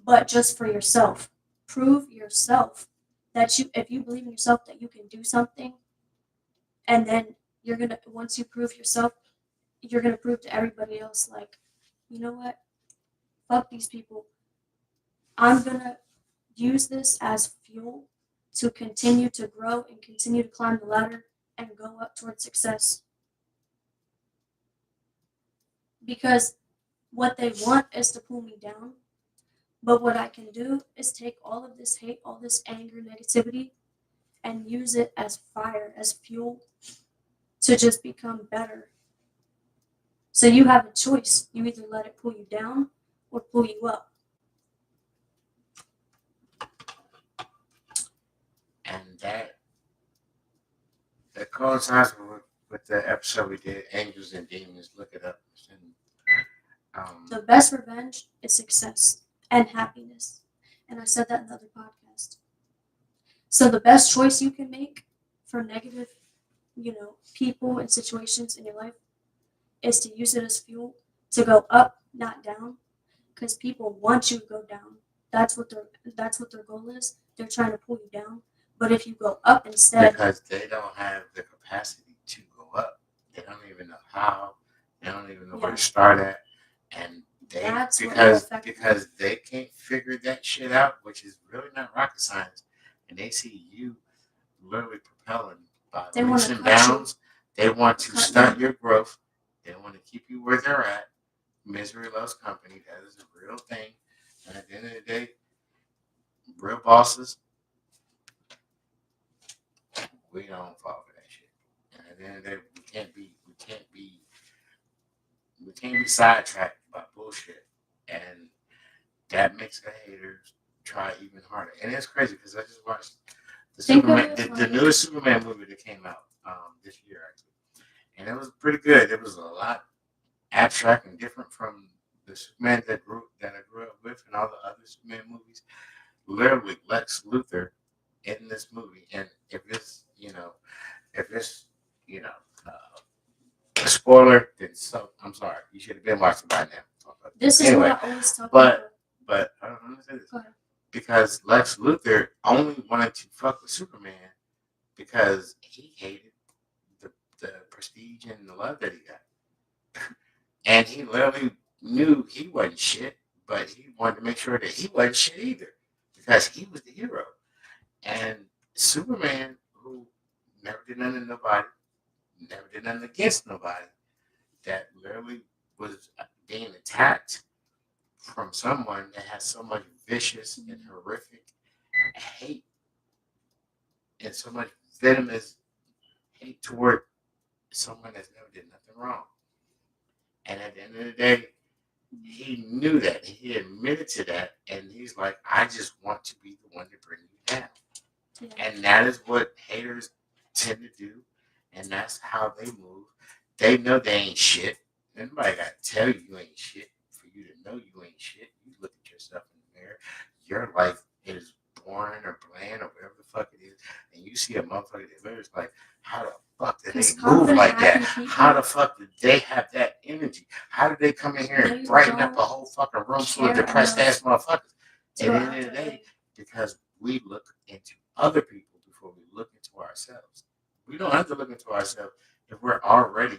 But just for yourself. Prove yourself that if you believe in yourself that you can do something, and then once you prove yourself, you're gonna prove to everybody else, like, you know what? Fuck these people. I'm gonna use this as fuel to continue to grow and continue to climb the ladder and go up towards success. Because what they want is to pull me down. But what I can do is take all of this hate, all this anger, negativity, and use it as fire, as fuel to just become better. So you have a choice. You either let it pull you down or pull you up. And that coincides with the episode we did, Angels and Demons. Look it up. The best revenge is success and happiness. And I said that in the other podcast. So the best choice you can make for negative, people and situations in your life is to use it as fuel to go up, not down. Because people want you to go down. That's what their goal is. They're trying to pull you down. But if you go up instead, because they don't have the capacity to go up, they don't even know how. They don't even know where to start at, and because they can't figure that shit out, which is really not rocket science, and they see you literally propelling by leaps and bounds. They want to stunt your growth. They want to keep you where they're at. Misery loves company. That is a real thing. And at the end of the day, real bosses, we don't fall for that shit. And at the end of the day, we can't be sidetracked by bullshit. And that makes the haters try even harder. And it's crazy because I just watched the newest Superman movie that came out this year, actually. And it was pretty good. It was a lot abstract and different from the Superman that I grew up with and all the other Superman movies. Literally, Lex Luthor in this movie, and if it's a spoiler, then I'm sorry. You should have been watching by now. This is what I always talk about. But I don't understand this. Because Lex Luthor only wanted to fuck with Superman because he hated the prestige and the love that he got. And he literally knew he wasn't shit, but he wanted to make sure that he wasn't shit either because he was the hero. And Superman, who never did nothing to nobody, never did nothing against nobody, that literally was being attacked from someone that has so much vicious and horrific hate and so much venomous hate toward someone that's never did nothing wrong. And at the end of the day, he knew that. He admitted to that. And he's like, I just want to be the one to bring you down. Yeah. And that is what haters tend to do. And that's how they move. They know they ain't shit. Nobody got to tell you ain't shit for you to know you ain't shit. You look at yourself in the mirror. Your life is boring or bland or whatever the fuck it is. And you see a motherfucker that lives like, how the fuck did they move like that? How the fuck did they have that energy? How How did they come in here They and brighten up don't a whole fucking room full of care depressed ass motherfuckers? to At go the out end of the their day, way. because we look into other people before we look into ourselves. We don't have to look into ourselves if we're already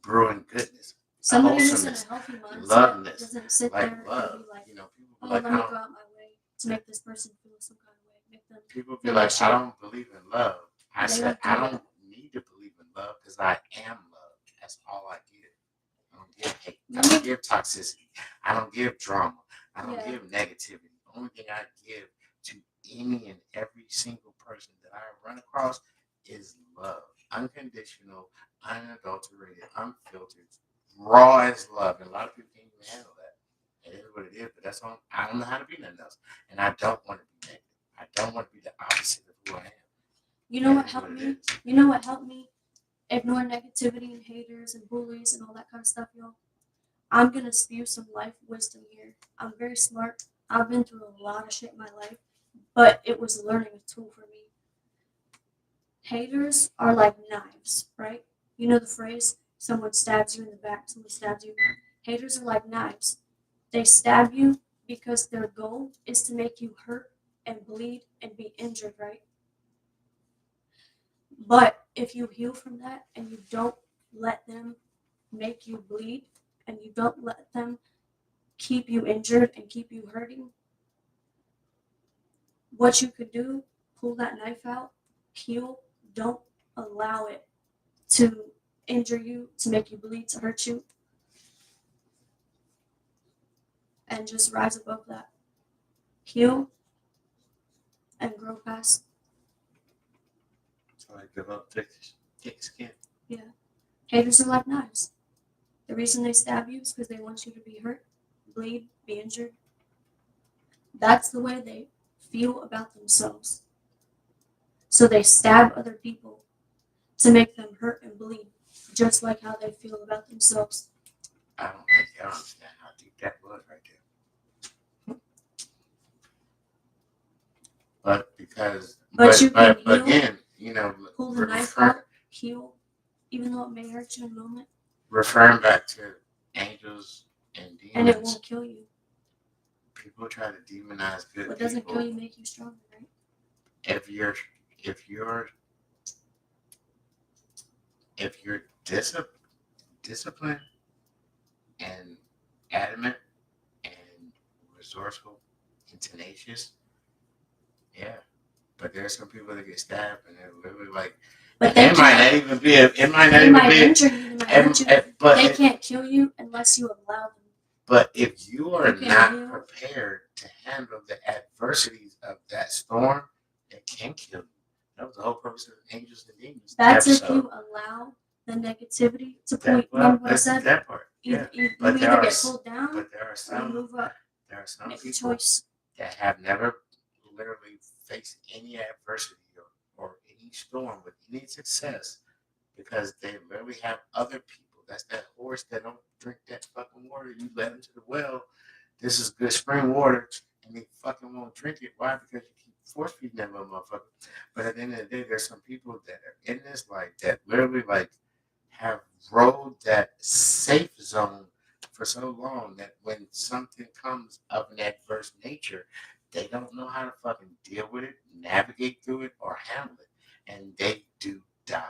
brewing goodness, Somebody who's in a wholesomeness, healthy mindset loveness, doesn't sit like there love. and be like, You know, people be oh, like, let me go out my way to make this person feel some kind of way. Make them people be feel like, like I shit. don't believe in love. I They said, don't do I that. don't need to believe in love because I am love. That's all I give. I don't give hate. I don't give toxicity. I don't give drama. I don't Yeah. give negativity. The only thing I give to any and every single person that I run across is love. Unconditional, unadulterated, unfiltered, raw as love. And a lot of people can't even handle that. It is what it is, but that's all. I don't know how to be nothing else. And I don't want to be negative. I don't want to be the opposite of who I am. You know what helped me? You know what helped me? Ignore negativity and haters and bullies and all that kind of stuff, y'all. I'm gonna spew some life wisdom here. I'm very smart. I've been through a lot of shit in my life, but it was a learning tool for me. Haters are like knives, right? You know the phrase, someone stabs you in the back, someone stabs you. Haters are like knives. They stab you because their goal is to make you hurt and bleed and be injured, right? But if you heal from that and you don't let them make you bleed and you don't let them keep you injured and keep you hurting, what you could do, pull that knife out, heal, don't allow it to injure you, to make you bleed, to hurt you, and just rise above that. Heal and grow past. So I give up thick skin. Yeah. Haters are like knives. The reason they stab you is because they want you to be hurt, bleed, be injured. That's the way they feel about themselves. So they stab other people to make them hurt and bleed, just like how they feel about themselves. I don't think y'all understand how deep that was right there. But because, But you can heal, again, you know, pull the knife out, heal, even though it may hurt you in a moment. Referring back to angels and demons, and it won't kill you. People try to demonize good What doesn't people. kill you make you stronger, right? If you're disciplined and adamant and resourceful and tenacious, yeah. But there's some people that get stabbed and they're literally like, but they might not even be. It might not they even might be. injure you. They might hurt you. But they can't kill you unless you allow them. But if you are You not heal. prepared to handle the adversities of that storm, it can kill you. That was the whole purpose of Angels and Demons. That's if you allow the negativity to point. Remember what I said? That part. Yeah. You either get pulled down but there are or some, you move up. There are some Make a people choice. that have never literally faced any adversity or any storm with any success because they literally have other people. That's that horse that don't drink that fucking water. You let him to the well. This is good spring water, and they fucking won't drink it. Why? Because you keep force feeding that little motherfucker. But at the end of the day, there's some people that are in this like that literally like have rode that safe zone for so long that when something comes of an adverse nature, they don't know how to fucking deal with it, navigate through it, or handle it, and they do die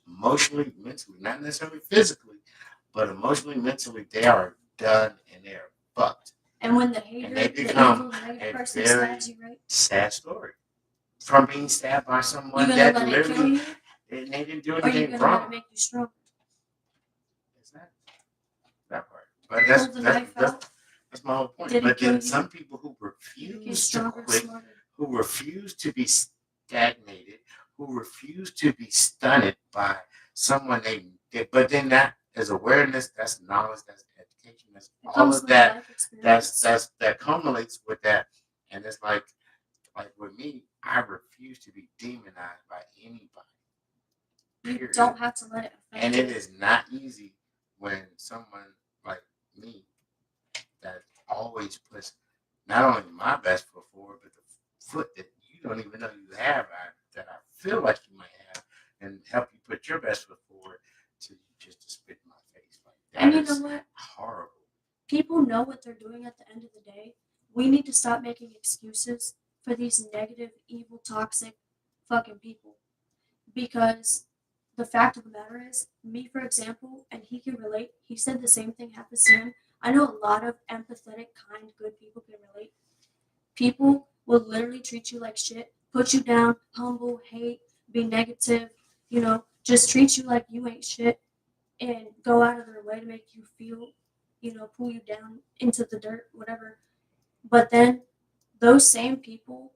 emotionally, mentally, not necessarily physically, but emotionally, mentally, they are done and they are fucked. And when the hater, and they become the evil, a person very stabs you, right? sad story from being stabbed by someone that literally they didn't do anything wrong. Or you're gonna let it make you stronger. Exactly. That part. But that's my whole point. But then some people who refuse to quit, who refuse to be stagnated, who refuse to be stunned by someone but then that is awareness, that's knowledge, that's education, that's all of that. That culminates with that. And it's like with me, I refuse to be demonized by anybody. You don't have to let it affect and it is not easy when someone like me that always puts not only my best foot forward, but the foot that you don't even know you have, that I feel like you might have, and help you put your best foot forward to just to spit in my face. Like And you know what? Horrible. People know what they're doing at the end of the day. We need to stop making excuses for these negative, evil, toxic fucking people. Because the fact of the matter is, me, for example, and he can relate, he said the same thing happens to him. I know a lot of empathetic, kind, good people can relate. People will literally treat you like shit, put you down, humble, hate, be negative, just treat you like you ain't shit and go out of their way to make you feel, pull you down into the dirt, whatever. But then those same people,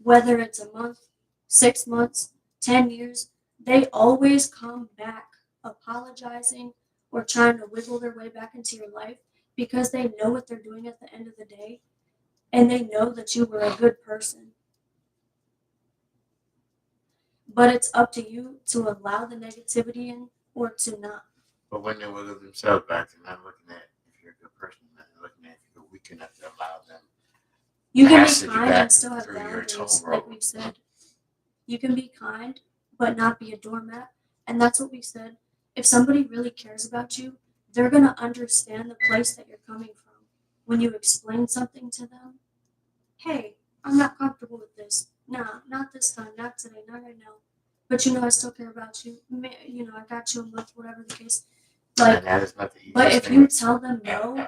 whether it's a month, 6 months, 10 years, they always come back apologizing or trying to wiggle their way back into your life because they know what they're doing at the end of the day and they know that you were a good person. But it's up to you to allow the negativity in or to not. But when they wiggle themselves back, they're not looking at if you're a good person, they're looking at if you're weak enough to allow them. You can be kind and still have boundaries, like we said. You can be kind, but not be a doormat. And that's what we said. If somebody really cares about you, they're going to understand the place that you're coming from. When you explain something to them, hey, I'm not comfortable with this. Nah, not this time, not today, not right now. But I still care about you. I got you a month, whatever the case. Like, that is not the easiest but if you tell them no,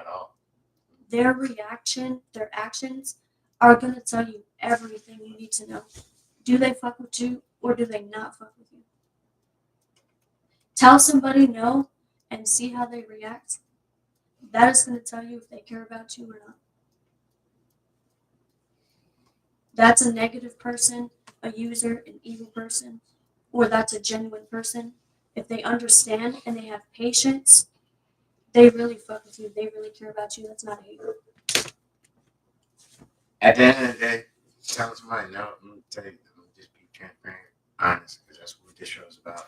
their reaction, their actions are going to tell you everything you need to know. Do they fuck with you or do they not fuck with you? Tell somebody no and see how they react. That is going to tell you if they care about you or not. That's a negative person, a user, an evil person, or that's a genuine person. If they understand and they have patience, they really fuck with you. They really care about you. That's not a hater. At the end of the day, tell somebody no. Let me tell you, let me just be transparent, honest, because that's what this show is about.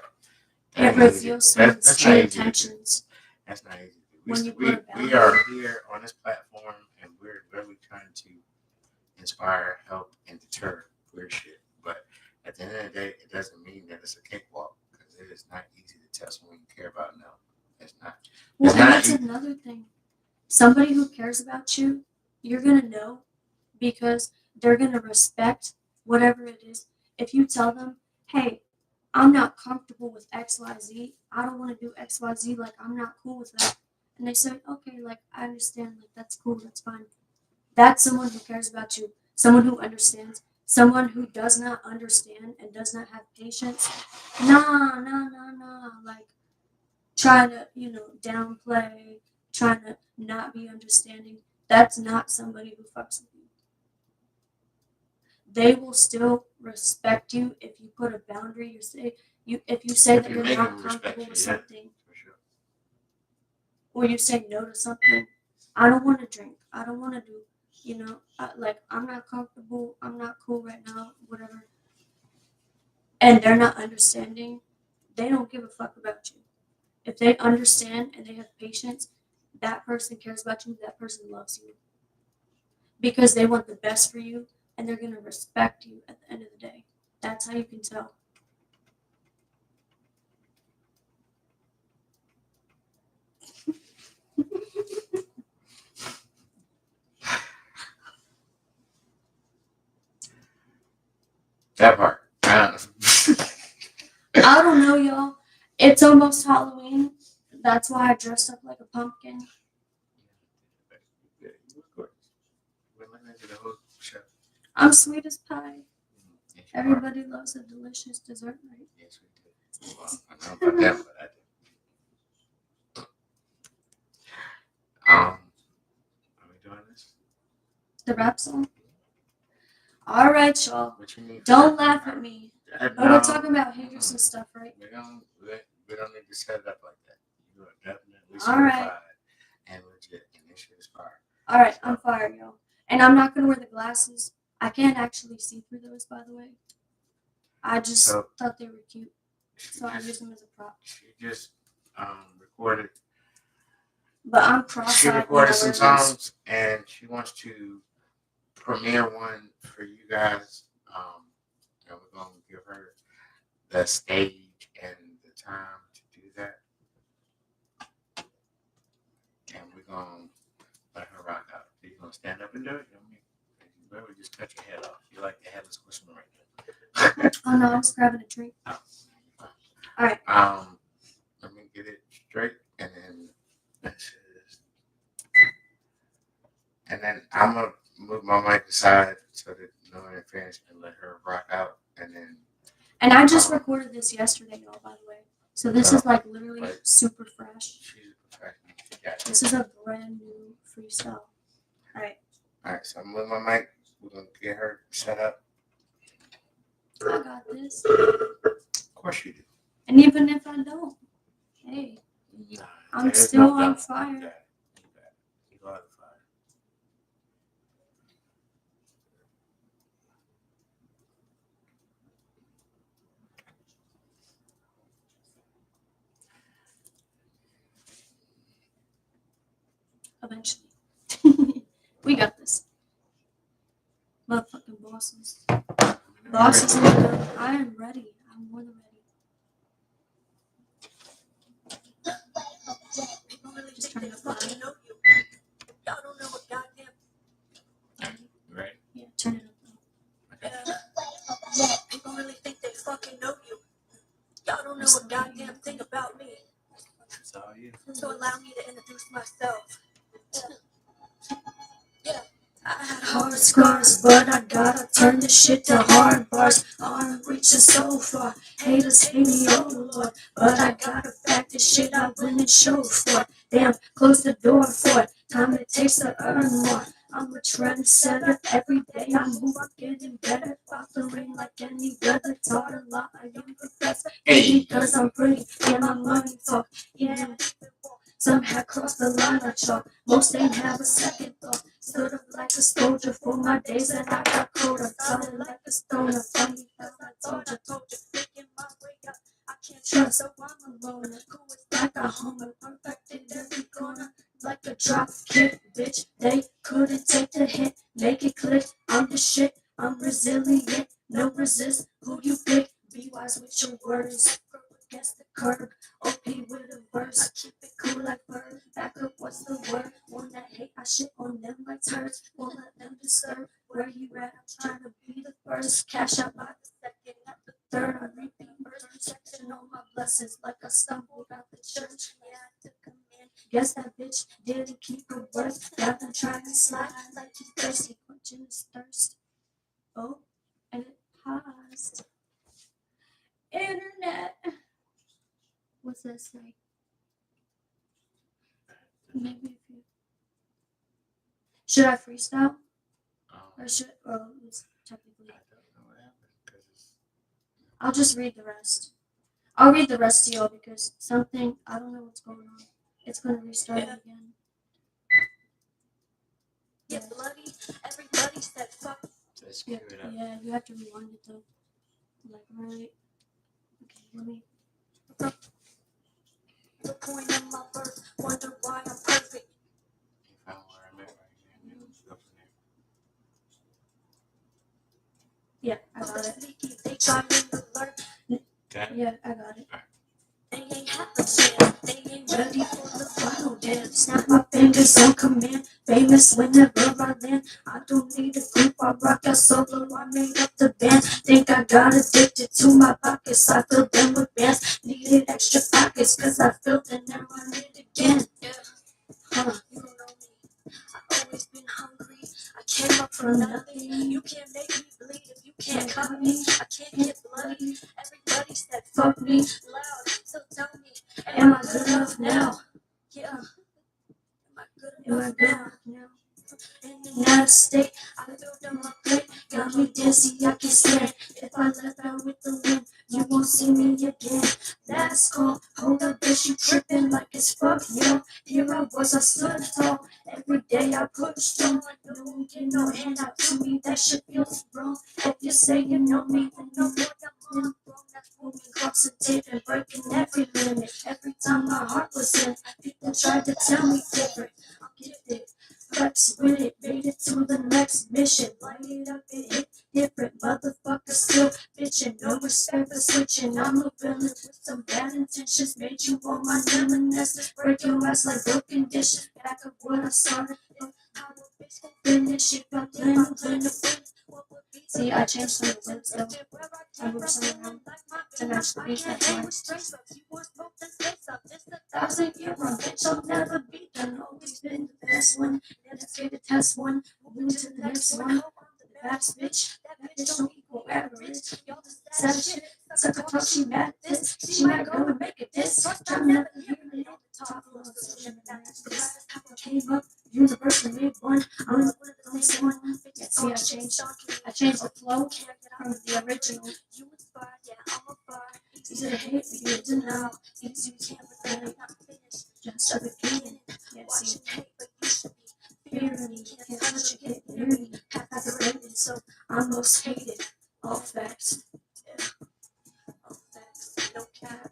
It reveals someone's true intentions. That's not easy. We are here on this platform, and we're really trying to inspire, help, and deter weird shit. But at the end of the day, it doesn't mean that it's a cakewalk, because it is not easy to tell someone you care about no. It's not. Well, and that's another thing. Somebody who cares about you, you're going to know because they're going to respect whatever it is. If you tell them, hey, I'm not comfortable with XYZ, I don't want to do XYZ, like, I'm not cool with that. And they say, okay, like, I understand, like, that's cool, that's fine. That's someone who cares about you, someone who understands, someone who does not understand and does not have patience. Nah, like, trying to, downplay, trying to not be understanding. That's not somebody who fucks with you. They will still respect you if you put a boundary. If you say that you're not comfortable with something, or you say no to something. I don't want to drink. I don't want to do. Like, I'm not comfortable. I'm not cool right now. Whatever. And they're not understanding. They don't give a fuck about you. If they understand and they have patience, that person cares about you. That person loves you because they want the best for you, and they're going to respect you at the end of the day. That's how you can tell. That part. I don't know, y'all. It's almost Halloween. That's why I dressed up like a pumpkin. I'm sweet as pie. Everybody loves a delicious dessert, right? Yes, we do. Well, I know about that, but I do. Are we doing this? The rap song? All right, y'all. Don't laugh at me. But we're talking about haters and stuff, right? We don't need to set it up like that. You are definitely certified and legit, and this shit is fire. All right, I'm fire, y'all. And I'm not going to wear the glasses. I can't actually see through those, by the way. I just thought they were cute. So I use them as a prop. She just recorded. But I'm cross-eyed. She recorded some songs, and she wants to premiere one for you guys. And we're going to give her the stage and the time to do that. let her rock out. You gonna stand up and do it? You know what I mean? You better just cut your head off. You like the headless horseman right there. Oh no, I was grabbing a drink. Oh. All right. Let me get it straight, and then this is, and then I'm gonna move my mic aside so that no interference and let her rock out, and then. And I just recorded this yesterday, y'all, by the way. So this is like literally super fresh. She's a professional. Yeah. This is a brand new freestyle. All right. All right. So I'm moving my mic. We're gonna get her set up. I got this. Of course you do. And even if I don't, hey, Nah, I'm still on fire. You got it. Fire. Eventually. We got this. Motherfucking bosses. Bosses in the building. I am ready. I'm more than ready. Just turn it up loud. Y'all don't know what goddamn. Right? Yeah, turn it up loud. People really think they fucking know you. Y'all don't know a goddamn thing about me. That's all you. So allow me to introduce myself. Yeah. I had Hard scars, but I gotta turn this shit to hard bars. I'm reaching so far. Haters hate me, oh Lord. But I gotta back this shit I win and show for. Damn, close the door for it. Time it takes to earn more. I'm a trendsetter. Every day I move, I'm getting better. Following like any weather. Taught a lot of young professor. Because I'm pretty, yeah, my money talk. Yeah. Some have crossed the line I chalk. Most ain't have a second thought. Stood up like a soldier for my days and I got colder. Solid like a stoner. Funny as I told you, making my way up. I can't trust, so I'm alone. Cool is like a homer, perfect in every corner. Like a drop kick, bitch. They couldn't take the hit, make it click. I'm the shit, I'm resilient. No resist, who you pick. Be wise with your words. Against the curb. OP with a verse. I keep it cool like bird. Back up, what's the word? One that hate, I shit on them like turds. Won't let them disturb where you at. I'm trying to be the first. Cash out by the second, not the third. I repeat first section on my blessings like I stumbled out the church. Yeah, I took command. Guess that bitch didn't keep her word. Got them trying to slide like he's thirsty, quenching his thirst. Oh, and it paused. Internet. What's that say? Maybe if you. Should I freestyle? Or should. Oh, it's technically. I don't know what happened because I'll just read the rest. I'll read the rest to y'all because something. I don't know what's going on. It's going to restart it again. get bloody. Everybody said fuck. let's cue it up. Yeah, you have to rewind it though. Like, right. Okay, let me. The point of my birth. Wonder why I'm perfect. You found where I'm at right here. Let's go from there. Yeah, I got it. Sneaky, they trying to alert. Okay. Yeah, I got it. They ain't have a chance. They ain't ready for the final dance. Snap my fingers on command. Famous whenever I land. I don't need a group. I rock out solo. I made up the band. Think I got addicted to my pockets. I filled them with bands. Needed extra pockets. Cause I filled and now I need again. Huh. You don't know me. I've always been hungry. I came up from nothing. You can't make me bleed if you can't cut me. I can't get bloody. Everybody said Fuck me. loud. So tell me, Am I good enough now? yeah. Am I good Am I enough good now? enough now? In the United States. I filled them up. Got me dizzy, I can stand. If I left out with the wind, you won't see me again. Last call, hold up, bitch, you tripping like it's fuck, yo. Here I was, I stood tall. Every day I pushed on. No one get no hand out to me, that shit feels wrong. If you say you know me, then no more I'm wrong. That's moving, crossing tape and breaking every limit. Every time my heart was in, people tried to tell me different. I'm gifted. Flex with it, made it to the next mission. Light it up, it hit different. Motherfucker still bitchin', no respect for switching. I'm a villain with some bad intentions. Made you want my nemesis, break your ass like broken dishes. Back up what I started. How a bitch gon' finish if I blend. See, I changed some of the words though. I moved some around to match the beat. That's why. 1,000-year run, bitch, I'll never be done. Always been the best one. Never scared to test one. Moving to the next one. The baddest bitch. That bitch don't equal average. Savage shit. Suck a talk, she mad at this. She might go and make a diss. I'll never hear it on the top of the social this. I came up, universal made one. I'm one of the only one. Yeah, see, I changed the flow from the original. You inspired, yeah, I'm a fire. Easy to hate, easy to deny. Easy to can't let not finish. Just the beginning. Yeah, see, fearing me, can't touch it, can't hear me. Half the rating, so I'm most hated. All facts. Yeah. All facts. No cap.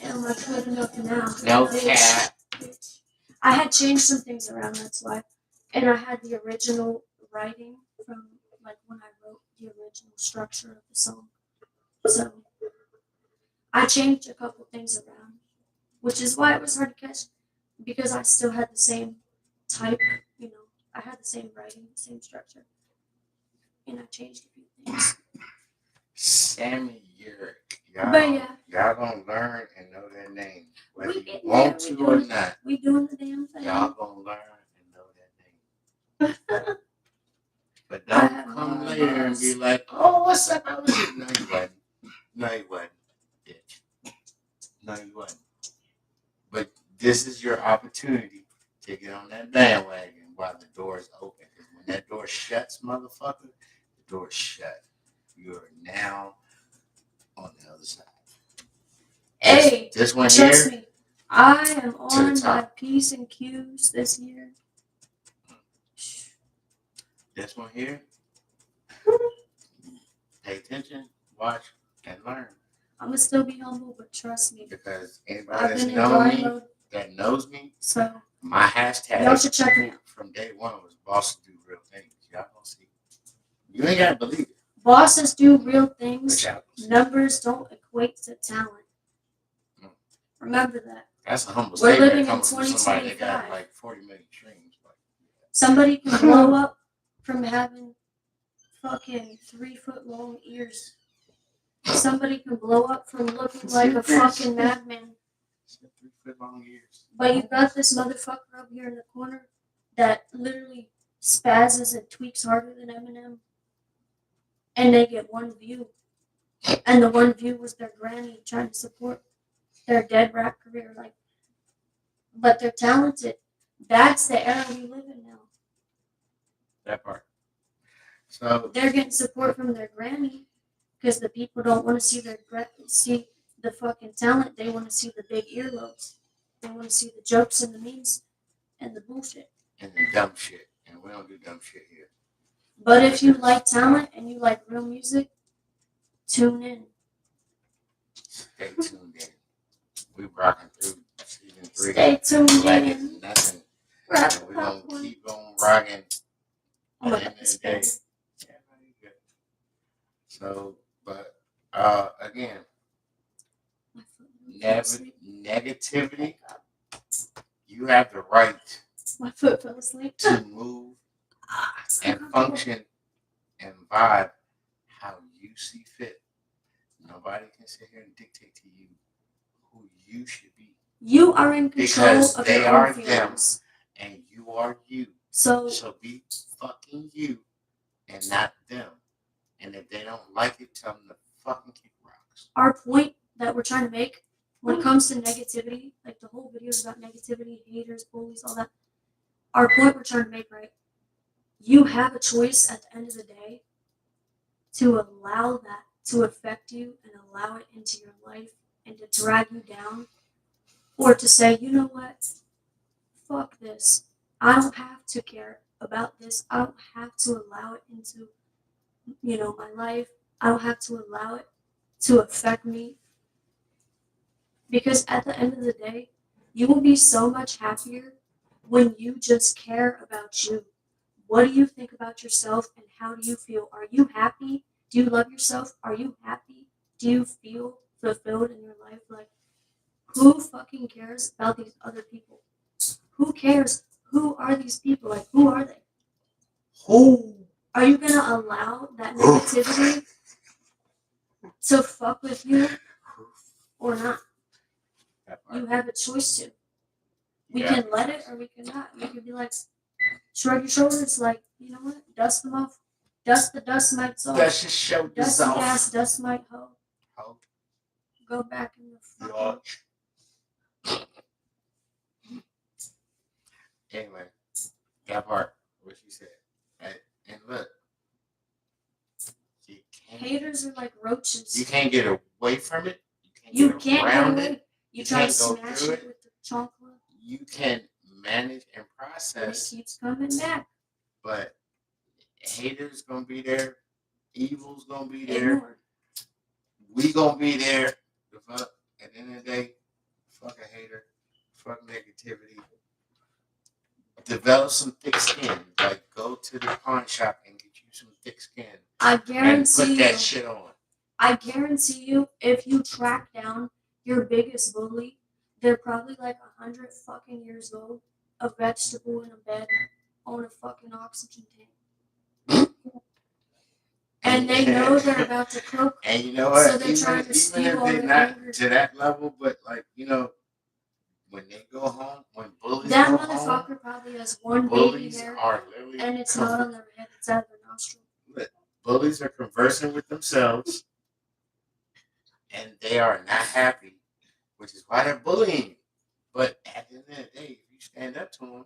Am I good enough now? No cap. I had changed some things around, that's why. And I had the original writing from like when I wrote the original structure of the song. So I changed a couple things around, which is why it was hard to catch because I still had the same type, you know, I had the same writing, the same structure. And I changed a few things. Sammy Yerrick. But yeah. Y'all gonna learn and know their name. Whether you getting want there, to or not. We doing the damn thing. Y'all gonna learn and know their name. But don't come later and be like, oh, what's up? I was just, no, you wasn't. No, you wasn't. Bitch. No, you wasn't. But this is your opportunity to get on that bandwagon while the door is open. Because when that door shuts, motherfucker, the door is shut. You are now on the other side. Hey, this one trust here, me, I am on my P's and Q's this year. This one here, pay attention, watch, and learn. I'm gonna still be humble, but trust me. Because anybody that knows me, so my hashtag y'all should check me out. From day one was bosses do real things. Y'all gonna see. You ain't gotta believe it. Bosses do real things. Numbers don't equate to talent. Remember that. That's a humble We're statement living coming in from somebody that 2025. got like 40 million streams. Somebody can blow up from having fucking 3-foot long ears. Somebody can blow up from looking like a fucking madman. 3-foot long ears. But you got this motherfucker up here in the corner that literally spazzes and tweaks harder than Eminem. And they get one view. And the one view was their granny trying to support their dead rap career. Like, but they're talented. That's the era we live in now. That part. So they're getting support from their granny because the people don't want to see see the fucking talent. They want to see the big earlobes. They want to see the jokes and the memes and the bullshit. And the dumb shit. And we don't do dumb shit here. But if you like talent and you like real music, tune in. Stay tuned in. We rocking through season 3. Stay tuned like in. It's nothing. And we're going to keep on rocking. At the end of the day. Yeah, very good. So, but again, negativity, you have the right My foot fell asleep. to move and function and vibe how you see fit. Nobody can sit here and dictate to you who you should be. You are in control because of they your are own feelings. Them and you are you. So be fucking you and not them. And if they don't like it, tell them to fucking kick rocks. Our point that we're trying to make when it comes to negativity, like the whole video is about negativity, haters, bullies, all that. Our point we're trying to make, right? You have a choice at the end of the day to allow that to affect you and allow it into your life and to drag you down, or to say, you know what? Fuck this. I don't have to care about this. I don't have to allow it into, my life. I don't have to allow it to affect me. Because at the end of the day, you will be so much happier when you just care about you. What do you think about yourself and how do you feel? Are you happy? Do you love yourself? Are you happy? Do you feel fulfilled in your life? Like, who fucking cares about these other people? Who cares? Who are these people? Like, who are they? Who? Are you gonna allow that negativity to fuck with you or not? You have a choice to. We can let it or we can not. We can be like, shrug your shoulders, like, you know what? Dust them off. Dust the dust mites off. Dust your shoulders Dusty off. ass dust mite hoe. Hoe. Go back in the fucking. Watch. Anyway, that part, what she said. And look, you can't, Haters are like roaches. you can't get away from it. You get can't around get away. it. You try to can't go smash through it it. with the chocolate, You can manage and and it process, keeps coming back. but haters gonna be there. Evil's gonna be there. Ignore. We gonna be there. The fuck. At the end of the day, fuck a hater. Fuck negativity. Develop some thick skin. Like, go to the pawn shop and get you some thick skin I and guarantee put that you. shit on. I guarantee you, if you track down your biggest bully, they're probably like 100 fucking years old, a vegetable in a bed, on a fucking oxygen tank. And they know they're about to croak. And you know what? So they're trying to even spew if all they're their not anger. to that level, but like, you know, when they go home, when bullies That go home, motherfucker probably has one baby bullies hair, are literally and it's not on their head, it's out of their nostril. bullies are conversing with themselves, and they are not happy, which is why they're bullying. But at the end of the day, if you stand up to them,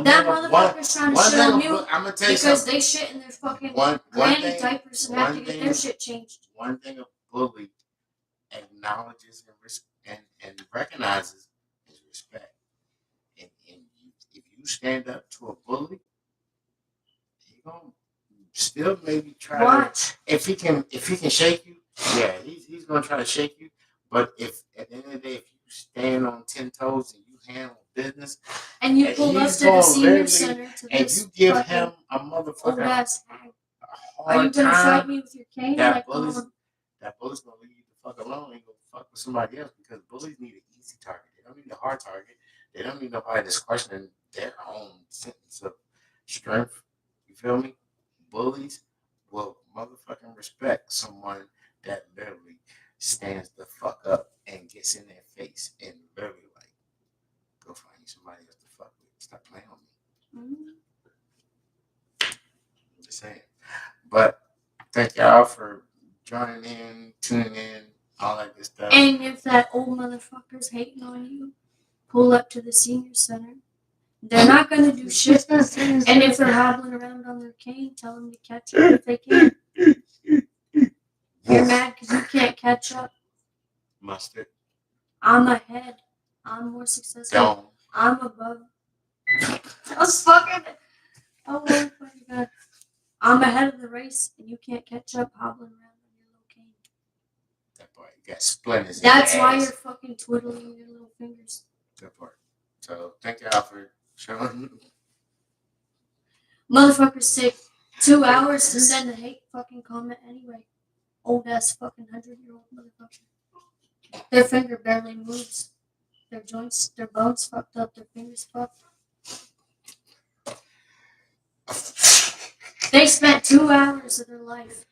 That motherfucker's trying to shit on you I'm gonna tell you because something. they shit in their fucking One granny thing, diapers and have to one get thing- their shit changed. one thing a bully acknowledges and recognizes is respect. And if you stand up to a bully, he gonna still maybe try Watch. to. If he can shake you, yeah, he's gonna try to shake you. But if at the end of the day, if you stand on 10 toes and you handle business, And you and pull up he's to the gonna senior literally- center to and this you give fucking him a old motherfucker ass hag. a Are you hard gonna fight time, me with your cane? that Like, bully's come on. that bully's gonna leave you the fuck alone and go fuck with somebody else, because bullies need an easy target. They don't need a hard target. They don't need nobody that's questioning their own sentence of strength. You feel me? Bullies will motherfucking respect someone that literally stands the fuck up and gets in their face and literally like, go find you somebody else to fuck with. Stop playing on me. I'm just saying. But thank y'all for joining in, tuning in, all that good stuff. And if that old motherfucker's hating on you, pull up to the senior center. They're not gonna do shit. And if they're hobbling around on their cane, tell them to catch up if they can. You're mad because you can't catch up. Mustard. I'm ahead. I'm more successful. Don't. I'm above. That was fucking. Oh my fucking god. I'm ahead of the race, and you can't catch up hobbling around on your little cane. That part. You got splinters. That's in your why ass. you're fucking twiddling your little fingers. That part. So thank y'all for showing. Motherfuckers take 2 hours to send a hate fucking comment anyway. Old ass fucking 100-year-old motherfucker. Their finger barely moves. Their joints, their bones fucked up. Their fingers fucked. They spent 2 hours of their life.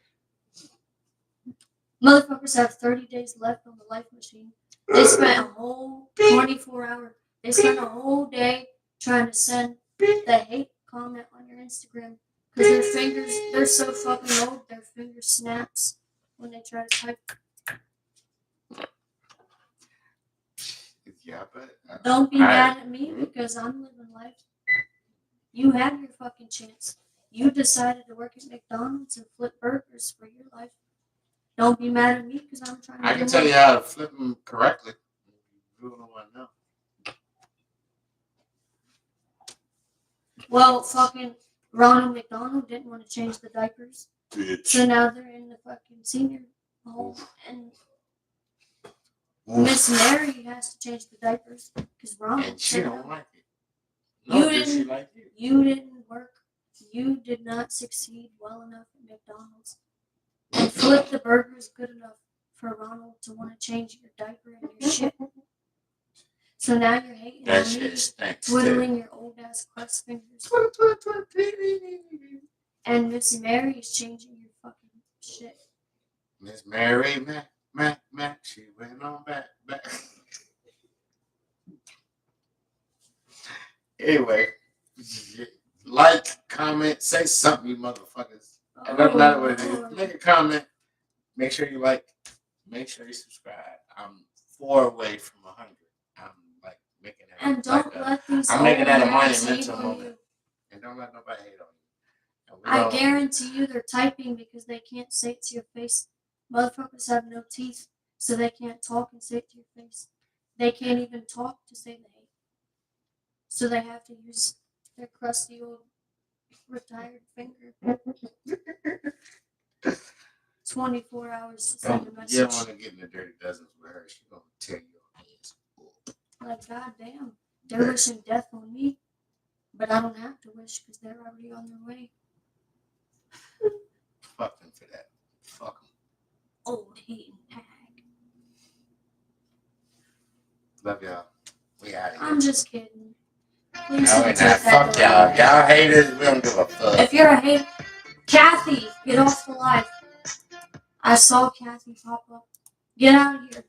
Motherfuckers have 30 days left on the life machine. They spent a whole 24 hours. They spent a whole day trying to send the hate comment on your Instagram. Because their fingers, they're so fucking old, their finger snaps when they try to type. Yeah, but Don't be mad at me because I'm living life. You had your fucking chance. You decided to work at McDonald's and flip burgers for your life. Don't be mad at me because I'm trying to I do can tell mine. you how to flip them correctly. You don't want to know. Well, fucking Ronald McDonald didn't want to change the diapers. Bitch. So now they're in the fucking senior home. And Miss Mary has to change the diapers because Ronald And she said don't no. like it. You No, did she didn't- like it? You didn't work. You did not succeed well enough at McDonald's. And flip the burgers good enough for Ronald to want to change your diaper and your shit. So now you're hating That on shit me, stinks. twiddling your old ass crust fingers. And Miss Mary is changing your fucking shit. Miss Mary, Mac, she went on back. Anyway, like, comment, say something, you motherfuckers. It doesn't matter what it is. Make a comment. Make sure you like. Make sure you subscribe. I'm 4 away from 100. I'm like making that. And don't let these I'm making that a old nerds hate monumental on moment. you. And don't let nobody hate on you. I guarantee you they're typing because they can't say it to your face. Motherfuckers have no teeth, so they can't talk and say it to your face. They can't even talk to say they hate. So they have to use their crusty old retired finger. 24 hours to send a You don't message. want to get in the dirty dozens with her. She's going to tear your ass up. Like, goddamn, they're wishing death on me, but I don't have to wish because they're already on their way. Fuck them for that. Fuck them. Old hating hag. Love y'all. We out of here. I'm just kidding. Please No, don't we're take not. that Fuck the y'all. wrong way. Y'all haters, we don't give a fuck. If you're a hater, Kathy, get off the live. I saw Kathy pop up. Get out of here.